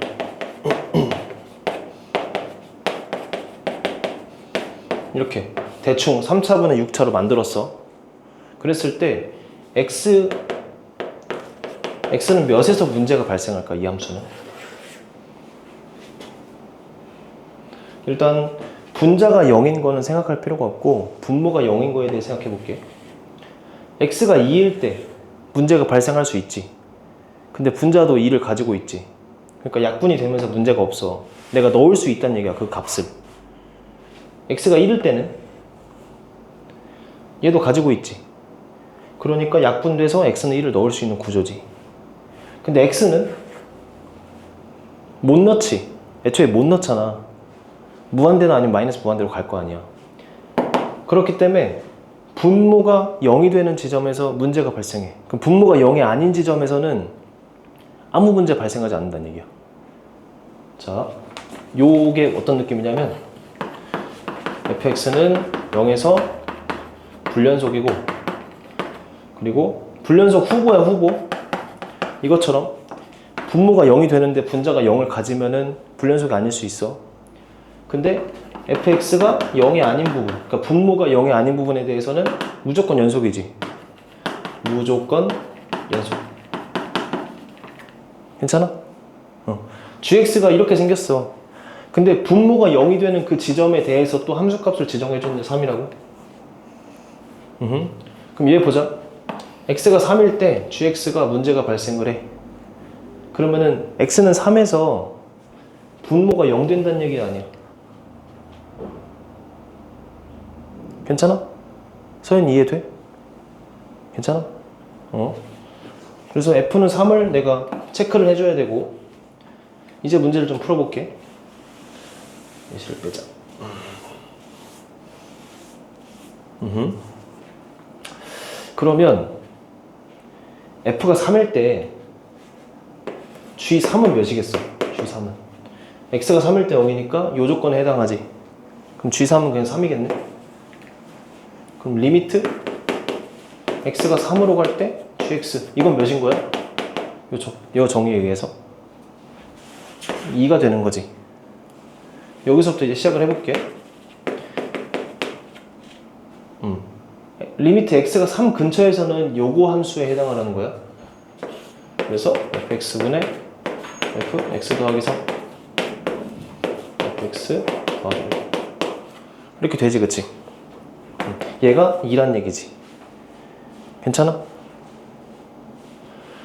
이렇게 대충 3차분의 6차로 만들었어. 그랬을 때 x는 몇에서 문제가 발생할까? 이 함수는 일단 분자가 0인 거는 생각할 필요가 없고 분모가 0인 거에 대해 생각해 볼게. x가 2일 때 문제가 발생할 수 있지. 근데 분자도 2를 가지고 있지. 그러니까 약분이 되면서 문제가 없어. 내가 넣을 수 있다는 얘기야. 그 값을. x가 1일 때는 얘도 가지고 있지. 그러니까 약분돼서 x는 1을 넣을 수 있는 구조지. 근데 x는 못 넣지. 애초에 못 넣잖아. 무한대나 아니면 마이너스 무한대로 갈 거 아니야. 그렇기 때문에 분모가 0이 되는 지점에서 문제가 발생해. 그럼 분모가 0이 아닌 지점에서는 아무 문제 발생하지 않는다는 얘기야. 자, 요게 어떤 느낌이냐면 fx는 0에서 불연속이고, 그리고 불연속 후보야, 후보. 이것처럼 분모가 0이 되는데 분자가 0을 가지면은 불연속이 아닐 수 있어. 근데 fx가 0이 아닌 부분, 그러니까 분모가 0이 아닌 부분에 대해서는 무조건 연속이지. 무조건 연속. 괜찮아? gx가 이렇게 생겼어. 근데 분모가 0이 되는 그 지점에 대해서 또 함수값을 지정해줬는데 3이라고? 그럼 얘 보자. x가 3일 때 gx가 문제가 발생을 해. 그러면은 x는 3에서 분모가 0 된다는 얘기 아니야. 괜찮아? 서현 이해돼? 괜찮아? 그래서 f는 3을 내가 체크를 해줘야 되고, 이제 문제를 좀 풀어볼게. 예시를 빼자. 그러면 f가 3일 때 g3은 몇이겠어? g3은 x가 3일 때 0이니까 요 조건에 해당하지. 그럼 g3은 그냥 3이겠네. 그럼 리미트 x가 3으로 갈 때 gx 이건 몇인 거야? 요 정의에 의해서 2가 되는 거지. 여기서부터 이제 시작을 해볼게. 리미트 x가 3 근처에서는 요거 함수에 해당을 하는 거야. 그래서 fx분의 fx 더하기 3 fx 더하기 1 이렇게 되지, 그치? 얘가 2란 얘기지. 괜찮아?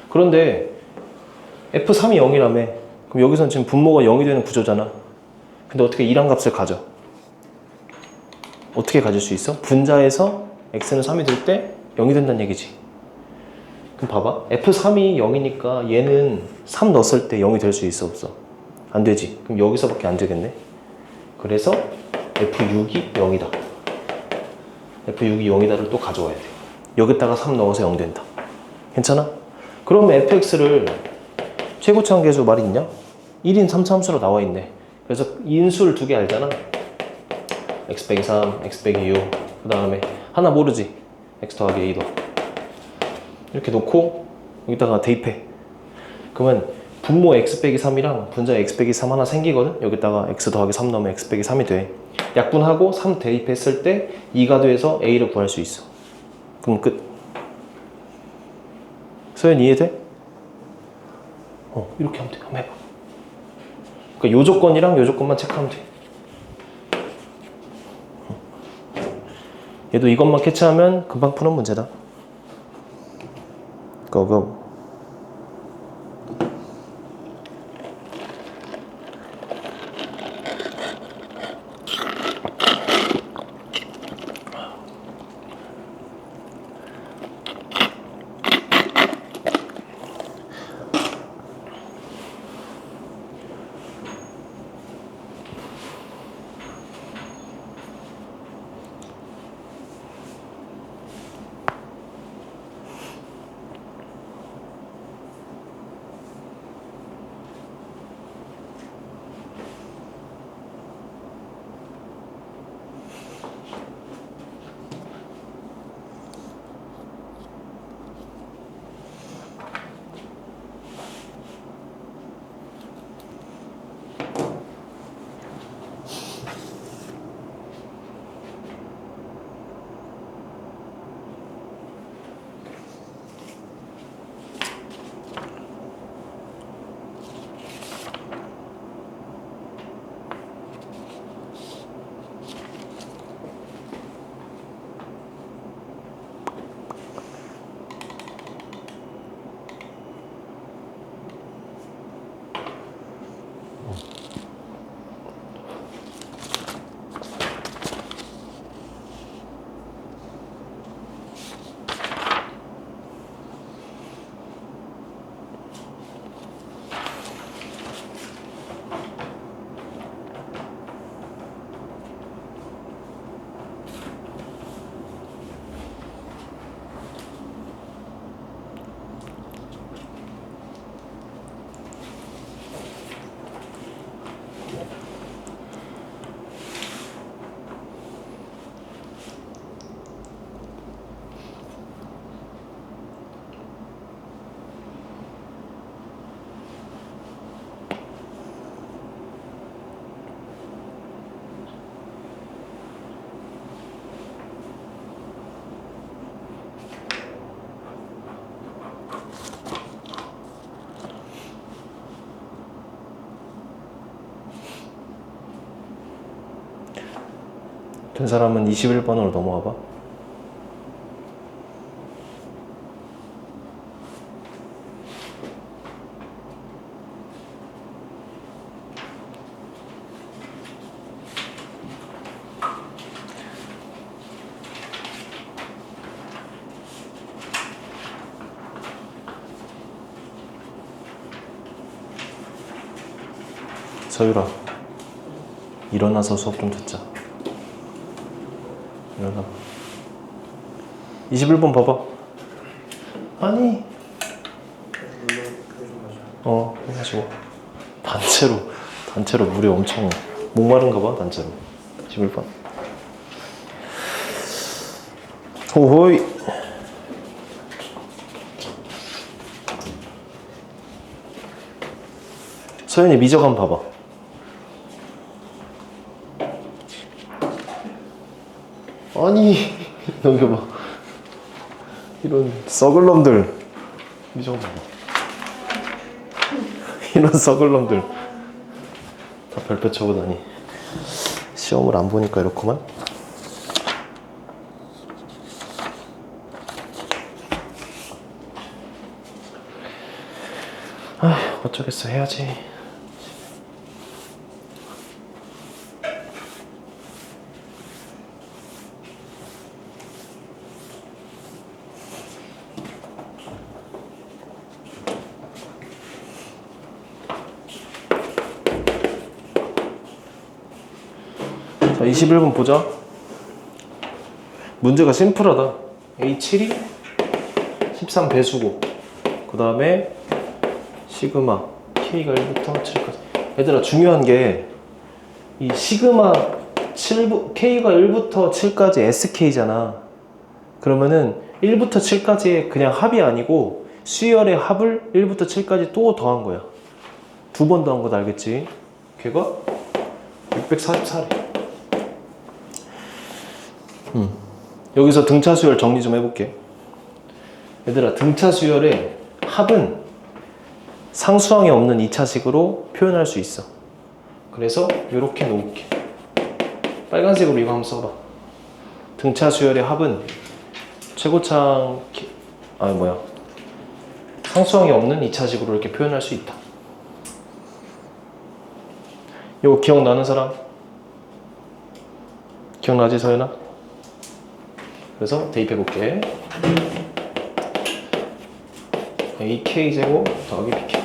그런데 f3이 0이라며. 그럼 여기서는 지금 분모가 0이 되는 구조잖아. 근데 어떻게 2란 값을 가져? 어떻게 가질 수 있어? 분자에서 x는 3이 될 때 0이 된다는 얘기지. 그럼 봐봐. f3이 0이니까 얘는 3 넣었을 때 0이 될 수 있어, 없어? 안 되지. 그럼 여기서밖에 안 되겠네. 그래서 f6이 0이다. f6이 0이다를 또 가져와야 돼. 여기다가 3 넣어서 0 된다. 괜찮아? 그러면 fx를 최고차원 계수 말이 있냐? 1인 3차 함수로 나와 있네. 그래서 인수를 두 개 알잖아. x 빼기 3, x 빼기 6, 그 다음에 하나 모르지? x 더하기 a도. 이렇게 놓고 여기다가 대입해. 그러면 분모 x 빼기 3이랑 분자 x 빼기 3 하나 생기거든? 여기다가 x 더하기 3 넣으면 x 빼기 3이 돼. 약분하고 3 대입했을 때 2가 돼서 a를 구할 수 있어. 그럼 끝. 서현 이해돼? 이렇게 하면 돼. 한번 해봐. 그러니까 요 조건이랑 요 조건만 체크하면 돼. 얘도 이것만 캐치하면 금방 푸는 문제다. 고고. 된 사람은 21번으로 넘어와 봐. 서유라, 일어나서 수업 좀 듣자. 일어나. 21번 봐봐. 아니. 해가지고 단체로 물이 엄청 목마른가 봐. 단체로. 21번. 호호이. 서연이 미적 한번 봐봐. 아니, 넘겨봐. 이런 썩을 놈들. 미적 봐봐. 이런 썩을 놈들. 다 별표 쳐보다니. 시험을 안 보니까 이렇구만. 어쩌겠어, 해야지. 자, 21번 보자. 문제가 심플하다. A7이 13 배수고, 그 다음에 시그마 K가 1부터 7까지. 얘들아, 중요한 게 이 시그마 7, K가 1부터 7까지 SK잖아. 그러면은 1부터 7까지의 그냥 합이 아니고 수열의 합을 1부터 7까지 또 더한 거야. 두 번 더한 거 알겠지? 걔가 644래. 여기서 등차 수열 정리 좀 해볼게. 얘들아, 등차 수열의 합은 상수항이 없는 2차식으로 표현할 수 있어. 그래서 이렇게 놓을게. 빨간색으로 이거 한번 써봐. 등차 수열의 합은 최고창 상수항이 없는 2차식으로 이렇게 표현할 수 있다. 이거 기억나는 사람? 기억나지, 서연아? 그래서 대입해볼게. AK제곱 더하기 BK.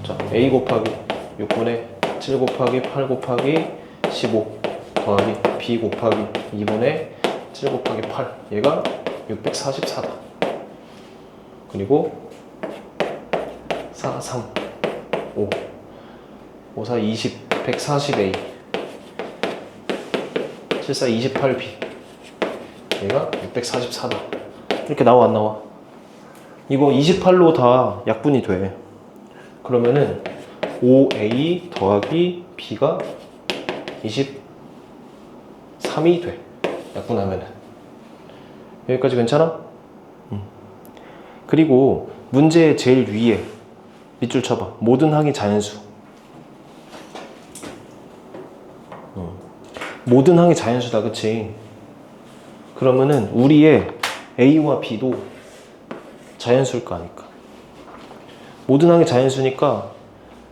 자, A 곱하기 6분의 7 곱하기 8 곱하기 15 더하기 B 곱하기 2분의 7 곱하기 8. 얘가 644다. 그리고 4, 3, 5, 5, 4, 20, 140A, 7, 4, 28B. 얘가 644다. 이렇게 나와, 안 나와? 이거 28로 다 약분이 돼. 그러면은 5A 더하기 B가 23이 돼. 약분하면은. 여기까지 괜찮아? 그리고 문제의 제일 위에 밑줄 쳐봐. 모든 항이 자연수. 모든 항이 자연수다, 그치? 그러면은 우리의 A와 B도 자연수일 거 아닐까? 모든 항이 자연수니까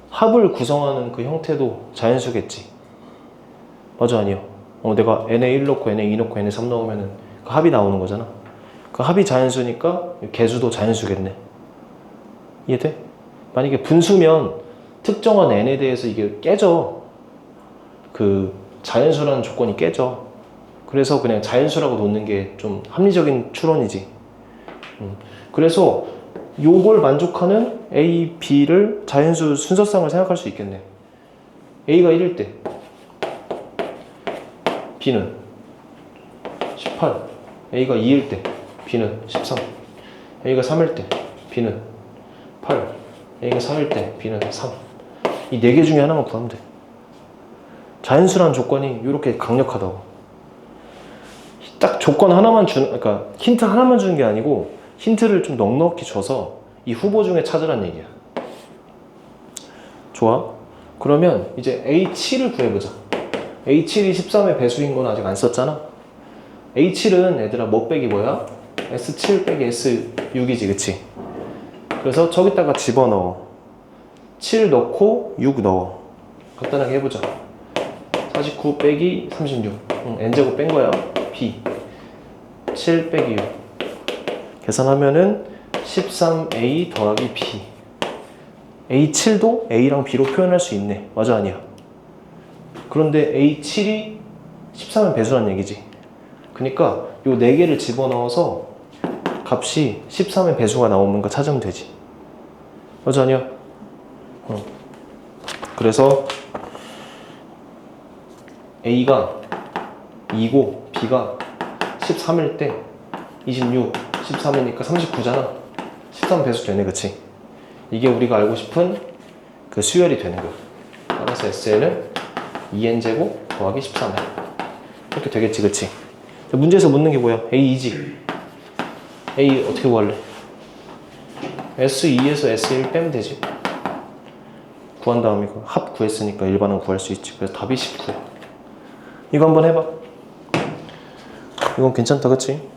합을 구성하는 그 형태도 자연수겠지. 맞아, 아니요? 내가 n에 1 넣고 n에 2 넣고 n에 3 넣으면은 그 합이 나오는 거잖아. 그 합이 자연수니까 개수도 자연수겠네. 이해돼? 만약에 분수면 특정한 n에 대해서 이게 깨져. 그 자연수라는 조건이 깨져. 그래서 그냥 자연수라고 놓는 게 좀 합리적인 추론이지. 그래서 요걸 만족하는 A, B를 자연수 순서상을 생각할 수 있겠네. A가 1일 때 B는 18, A가 2일 때 B는 13, A가 3일 때 B는 8, A가 4일 때 B는 3. 이 4개 중에 하나만 구하면 돼. 자연수라는 조건이 이렇게 강력하다고. 딱 조건 하나만 그러니까 힌트 하나만 주는 게 아니고 힌트를 좀 넉넉히 줘서 이 후보 중에 찾으란 얘기야. 좋아. 그러면 이제 A7을 구해보자. A7이 13의 배수인 건 아직 안 썼잖아. A7은 얘들아 뭐 빼기 뭐야? S7 빼기 S6이지, 그치? 그래서 저기다가 집어넣어. 7 넣고 6 넣어. 간단하게 해보자. 49 빼기 36. n제곱 뺀 거야. B. 7 빼기 6. 계산하면은 13A 더하기 B. A7도 A랑 B로 표현할 수 있네. 맞아, 아니야? 그런데 A7이 13의 배수란 얘기지. 그러니까 요 4개를 집어넣어서 값이 13의 배수가 나오는 거 찾으면 되지. 맞아, 아니야? 그래서 A가 2고 B가 13일 때 26, 13이니까 39잖아. 13 배수 되네, 그치? 이게 우리가 알고 싶은 그 수열이 되는 거야. 따라서 SL은 2n제곱 더하기 13n. 이렇게 되겠지, 그치? 문제에서 묻는 게 뭐야? A2지. A 어떻게 구할래? S2에서 S1 빼면 되지. 구한 다음에 합 구했으니까 일반은 구할 수 있지. 그래서 답이 19야. 이거 한번 해봐. 이건 괜찮다, 그치?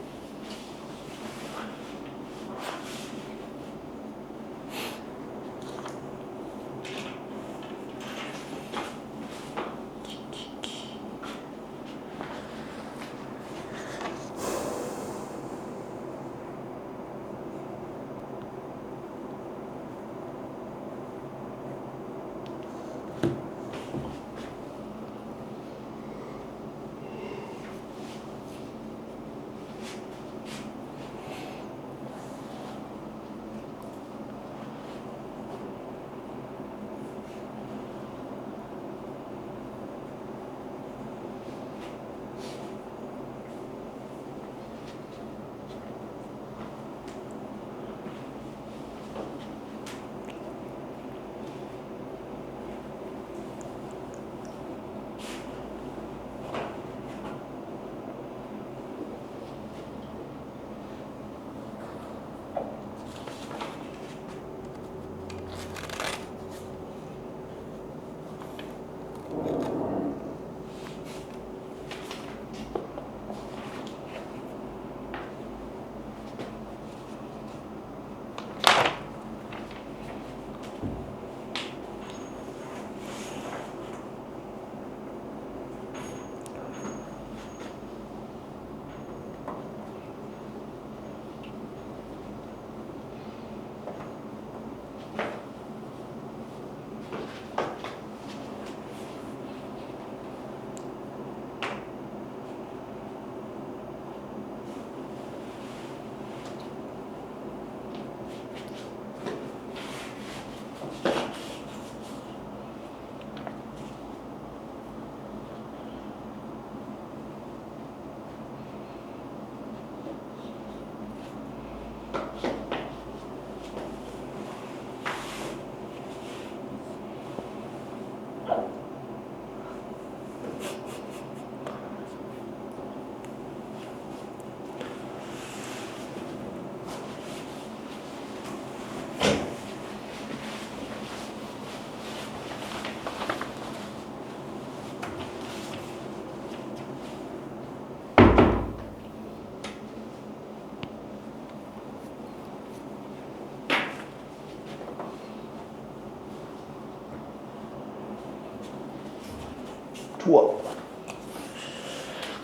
좋아.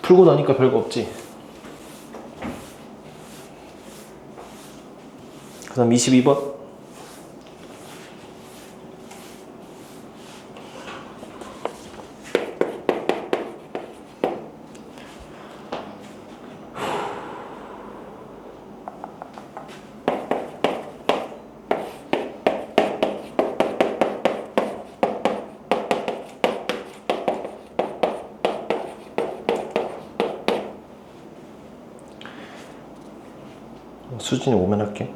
풀고 나니까 별거 없지. 그 다음 22번. 수진이 오면 할게.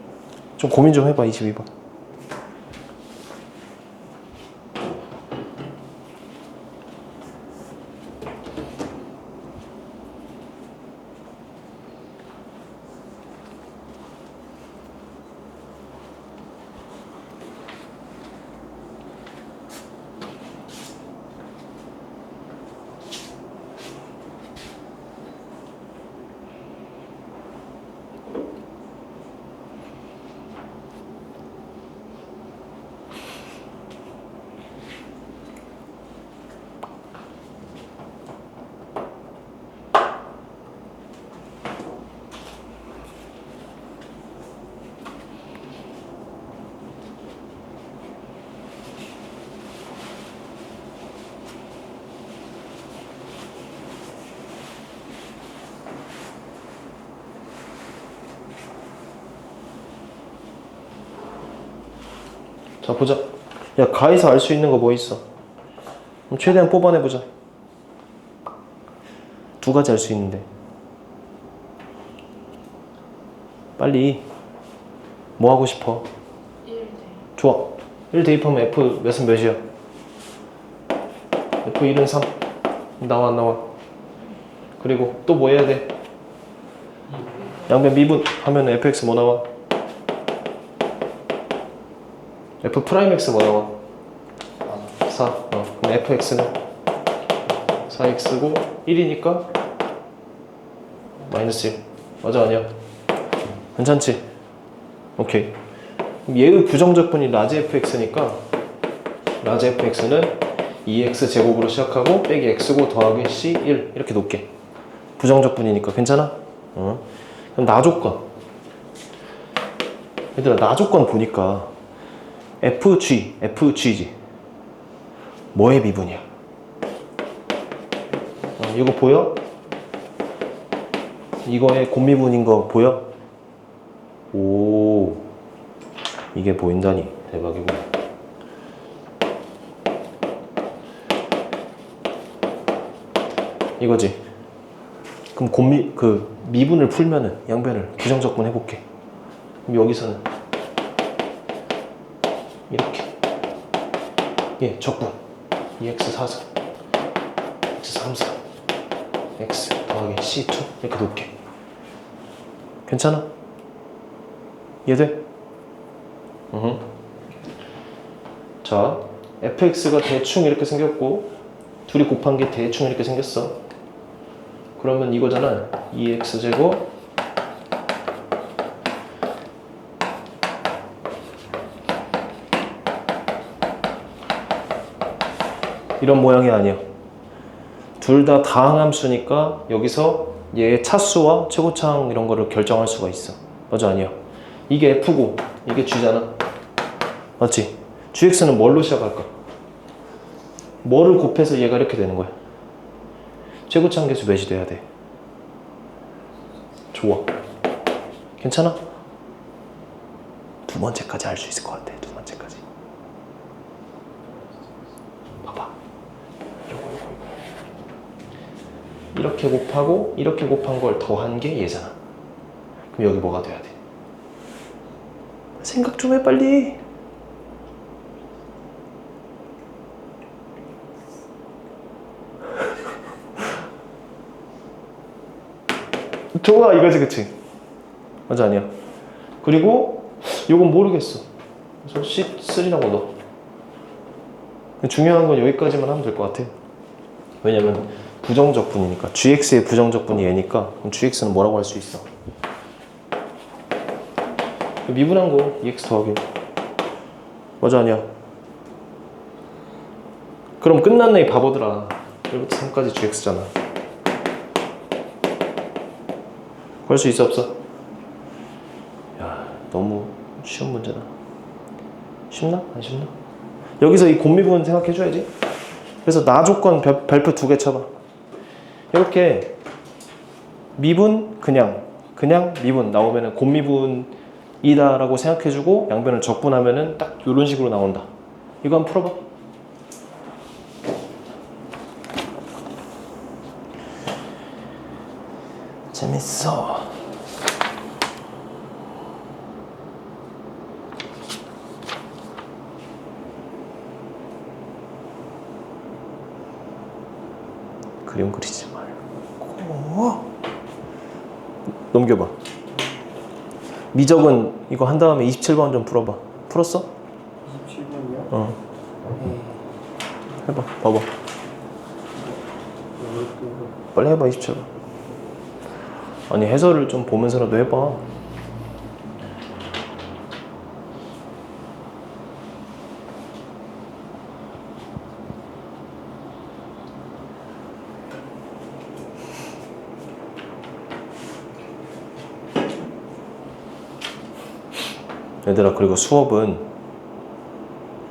좀 고민 좀 해봐. 22번. 자 보자. 야 가에서 알 수 있는 거 뭐 있어? 그럼 최대한 뽑아내보자. 두 가지 알 수 있는데 빨리 뭐 하고 싶어? 1대. 좋아. 1 대입하면 F 몇은 몇이야? F1은 3 나와 안 나와? 그리고 또 뭐 해야 돼? 양변 미분 하면 fx 뭐 나와? f 프라임 x 뭐 나와? 4. 그럼 fx는 4x고 1이니까 마이너스 1. 맞아 아니야? 괜찮지? 오케이. 그럼 얘의 부정적분이 라지 fx니까 라지 fx는 2x 제곱으로 시작하고 빼기 x고 더하기 c1 이렇게 놓게. 부정적분이니까 괜찮아? 그럼 나조건. 얘들아 나조건 보니까 FG지. 뭐의 미분이야? 이거 보여? 이거의 곱미분인 거 보여? 오, 이게 보인다니 대박이구나. 이거지. 그럼 미분을 풀면은 양변을 부정적분 해볼게. 그럼 여기서는 이렇게 예 적분 2x 4승 x 3승 x 더하기 c2 이렇게 놓게. 괜찮아? 이해돼? 자 fx가 대충 이렇게 생겼고 둘이 곱한 게 대충 이렇게 생겼어. 그러면 이거잖아. 2x제곱 이런 모양이 아니야. 둘 다 다항함수니까 여기서 얘의 차수와 최고차항 이런 거를 결정할 수가 있어. 맞아 아니야? 이게 f고 이게 g잖아. 맞지? gx는 뭘로 시작할까? 뭐를 곱해서 얘가 이렇게 되는 거야? 최고차항 계수 몇이 돼야 돼? 좋아. 괜찮아? 두 번째까지 할 수 있을 것 같아. 두 번째까지. 봐봐. 요거. 이렇게 곱하고 이렇게 곱한 걸 더한 게 얘잖아. 그럼 여기 뭐가 돼야 돼? 생각 좀 해 빨리. 좋아 이거지 그치? 맞아 아니야? 그리고 요건 모르겠어. 그래서 C3라고 넣어. 중요한 건 여기까지만 하면 될 것 같아. 왜냐면 부정적분이니까 gx의 부정적분이 얘니까 그럼 gx는 뭐라고 할 수 있어? 미분한 거 2x 더하기 맞아 아니야? 그럼 끝났네 이 바보들아. 1부터 3까지 gx잖아. 그럴 수 있어 없어? 야 너무 쉬운 문제다. 쉽나? 안 쉽나? 여기서 이 곱미분 생각해줘야지. 그래서 나 조건 별표 2개 쳐봐. 이렇게 미분 그냥 미분 나오면은 곱미분이다 라고 생각해주고 양변을 적분하면은 딱 이런 식으로 나온다. 이거 한번 풀어봐. 재밌어. 그림 그리지 말고 넘겨봐. 미적은 이거 한 다음에 27번 좀 풀어봐. 풀었어? 27번이요? 어. 네. 해봐. 봐봐. 빨리 해봐. 27번. 아니 해설을 좀 보면서라도 해봐. 얘들아 그리고 수업은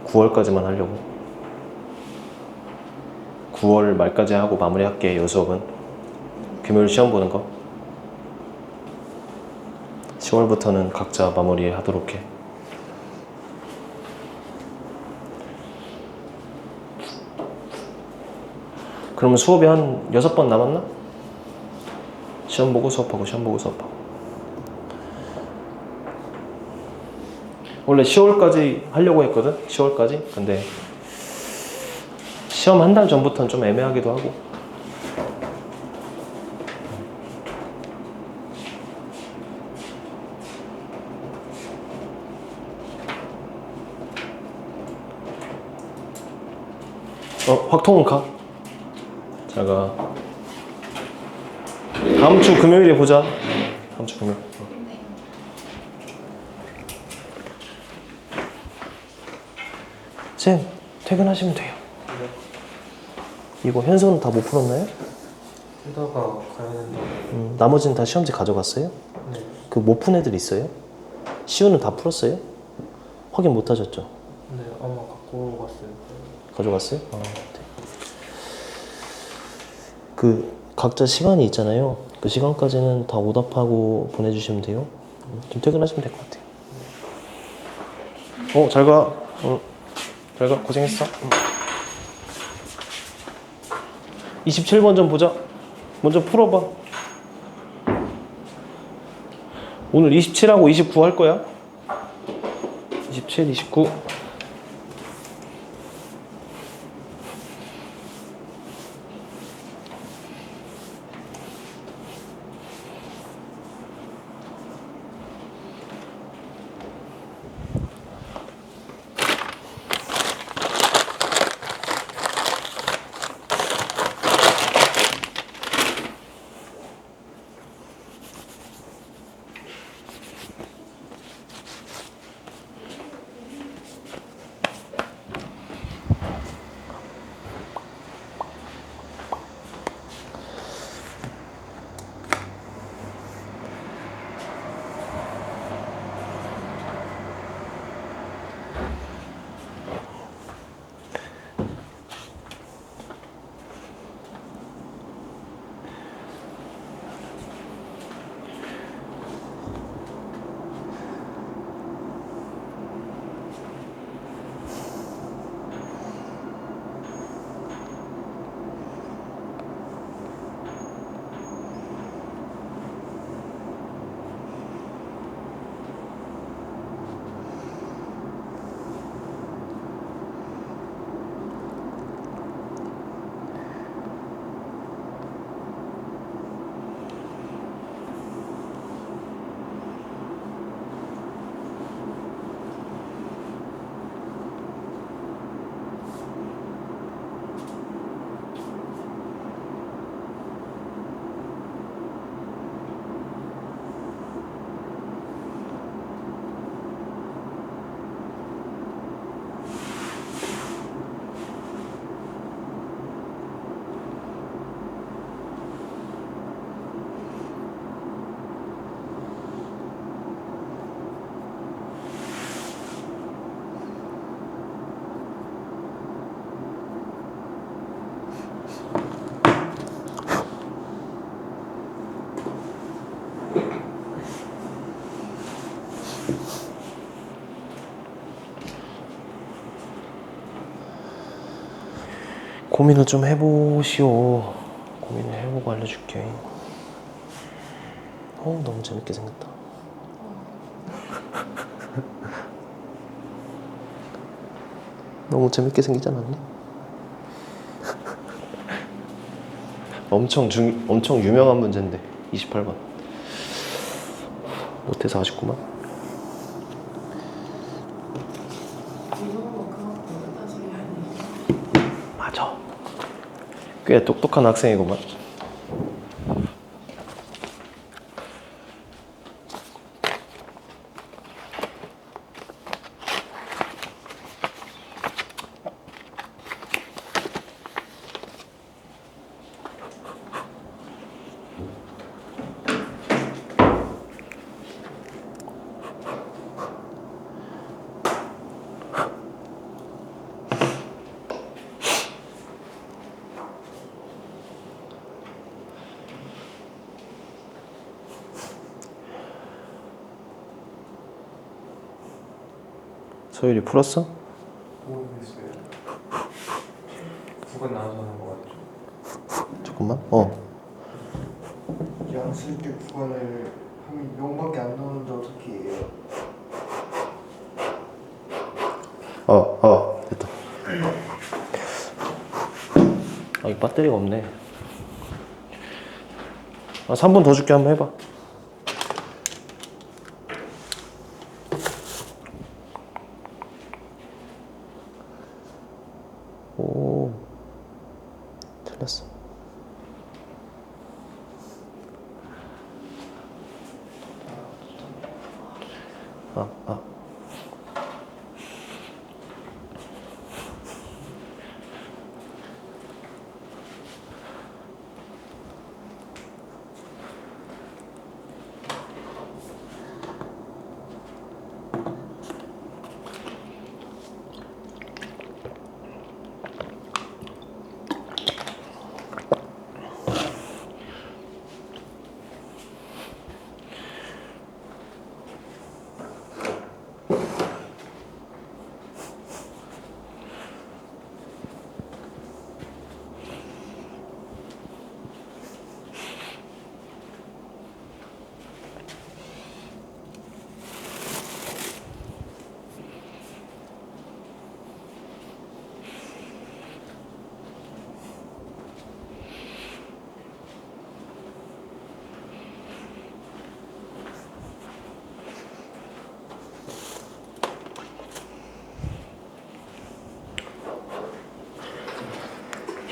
9월까지만 하려고. 9월 말까지 하고 마무리할게. 요 수업은 금요일 시험 보는 거. 10월부터는 각자 마무리 하도록 해. 그러면 수업이 한 6번 남았나? 시험 보고 수업하고 시험 보고 수업하고. 원래 10월까지 하려고 했거든? 10월까지? 근데 시험 한 달 전부터는 좀 애매하기도 하고. 확통은 가. 잘 가. 다음 주 금요일에 보자. 다음 주 금요일. 쌤, 퇴근하시면 돼요. 이거 현수는 다 못 풀었나요? 쓰다가 가야 된다고. 나머지는 다 시험지 가져갔어요? 네. 그 못 푼 애들 있어요? 시우는 다 풀었어요? 확인 못 하셨죠? 네, 아마 갖고 갔어요. 가져갔어요? 네. 그 각자 시간이 있잖아요. 그 시간까지는 다 오답하고 보내주시면 돼요. 좀 퇴근하시면 될 것 같아요. 잘 가. 잘 가. 고생했어. 27번 좀 보자. 먼저 풀어봐. 오늘 27하고 29 할 거야. 27, 29. 고민을 좀 해보시오. 고민을 해보고 알려줄게. 너무 재밌게 생겼다. 너무 재밌게 생기지 않았니? 엄청 유명한 문제인데 28번 못해서 아쉽구만. 맞아. 꽤 똑똑한 학생이구만. 소율이 풀었어? 모르겠어요. 9번 나와서 하는 거 같죠? 잠깐만. 양수일 때 구간을 하면 0밖에 안 나오는데 어떻게 해요? 됐다. 이 배터리가 없네. 3분 더 줄게. 한번 해봐. 오, 틀렸어.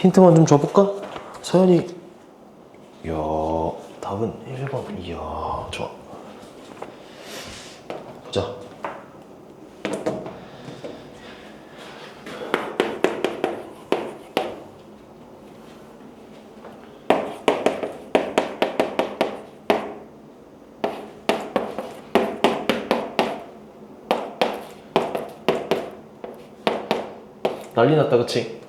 힌트만 좀 줘볼까? 서연이. 이야, 답은 1번. 이야, 좋아. 보자. 난리 났다, 그치?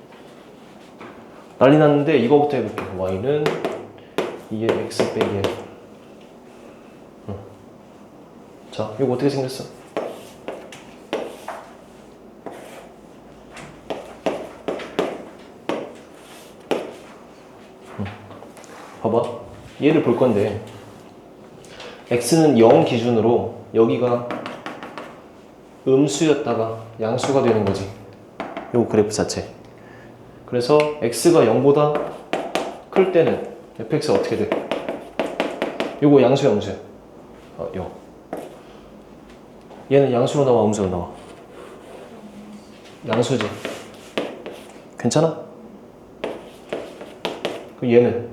난리 났는데 이거부터 해볼게. y는 2의 x 빼기 1. 자, 이거 어떻게 생겼어? 봐봐. 얘를 볼 건데 x는 0 기준으로 여기가 음수였다가 양수가 되는 거지. 요 그래프 자체. 그래서 x가 0보다 클 때는 fx가 어떻게 돼? 요거 양수야, 음수야? 요. 얘는 양수로 나와, 음수로 나와? 양수지. 괜찮아? 그럼 얘는?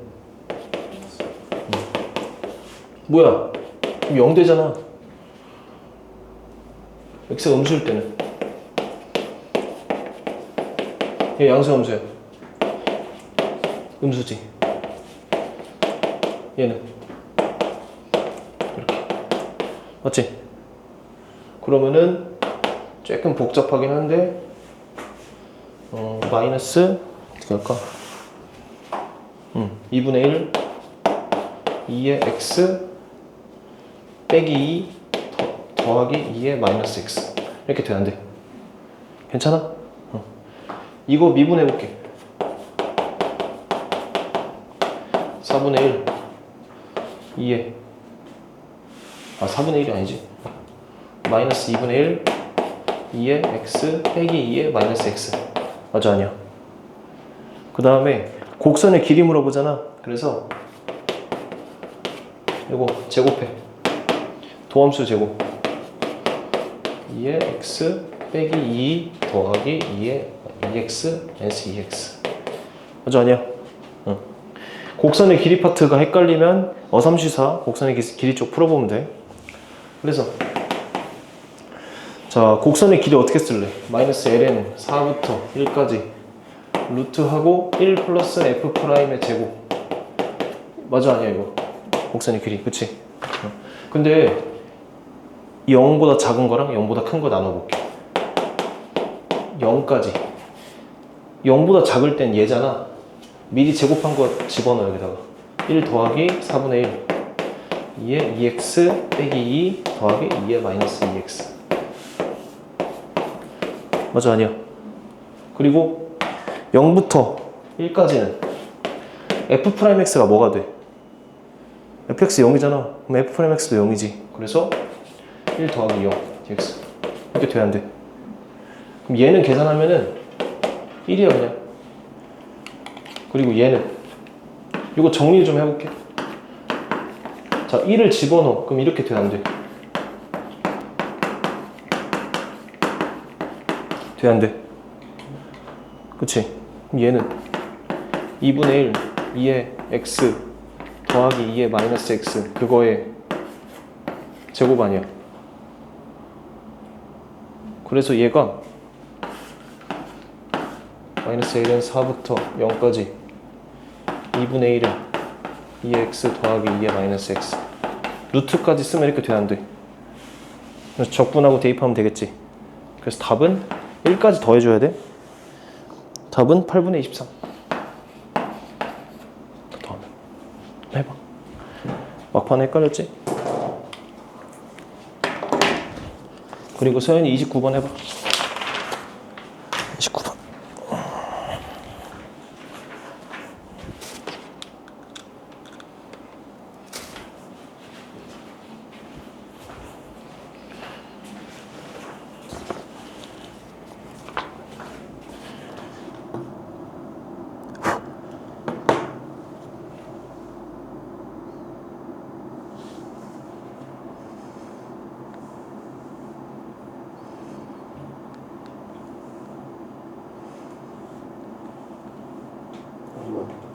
뭐야? 0 되잖아. x가 음수일 때는? 얘 양수야, 음수야? 음수지. 얘는 이렇게. 맞지? 그러면은 조금 복잡하긴 한데 마이너스 어떻게 할까? 2분의 1 2의 x 빼기 2 더하기 2의 마이너스 x 이렇게 돼야 안 돼? 괜찮아? 이거 미분해볼게. 4분의 1 2에 4분의 1이 아니지. 마이너스 2분의 1 2에 x 빼기 2에 마이너스 x. 맞아, 아니야? 그 다음에 곡선의 길이 물어보잖아. 그래서 이거 제곱해. 도함수 제곱 2에 x 빼기 2 더하기 2에 2x 마이너스 2x. 맞아, 아니야? 응. 곡선의 길이 파트가 헷갈리면 어삼시사 곡선의 길이 쪽 풀어보면 돼. 그래서 자, 곡선의 길이 어떻게 쓸래? 마이너스 ln 4부터 1까지 루트하고 1 플러스 f 프라임의 제곱. 맞아, 아니야 이거? 곡선의 길이, 그치? 근데 0보다 작은 거랑 0보다 큰 거 나눠볼게. 0까지 0보다 작을 땐 얘잖아. 미리 제곱한 거 집어넣어. 여기다가 1 더하기 4분의 1 2에 2x 빼기 2 더하기 2에 마이너스 2x. 맞아, 아니야? 그리고 0부터 1까지는 f'x가 뭐가 돼? fx 0이잖아. 그럼 f'x도 0이지. 그래서 1 더하기 0 dx 이렇게 돼야 안 돼? 그럼 얘는 계산하면은 1이야 그냥. 그리고 얘는 이거 정리 좀 해볼게. 자 1을 집어넣어. 그럼 이렇게 돼야 안 돼? 돼야 안 돼? 그치? 그럼 얘는 2분의 1 2의 x 더하기 2의 마이너스 x 그거의 제곱 아니야. 그래서 얘가 마이너스 1은 4부터 0까지 2분의 1은 2의 x 더하기 2의 마이너스 x 루트까지 쓰면 이렇게 돼야 안 돼? 그래서 적분하고 대입하면 되겠지. 그래서 답은 1까지 더해줘야 돼. 답은 8분의 23. 더하면 해봐. 막판에 헷갈렸지? 그리고 서연이 29번 해봐. 29번. 잠시만.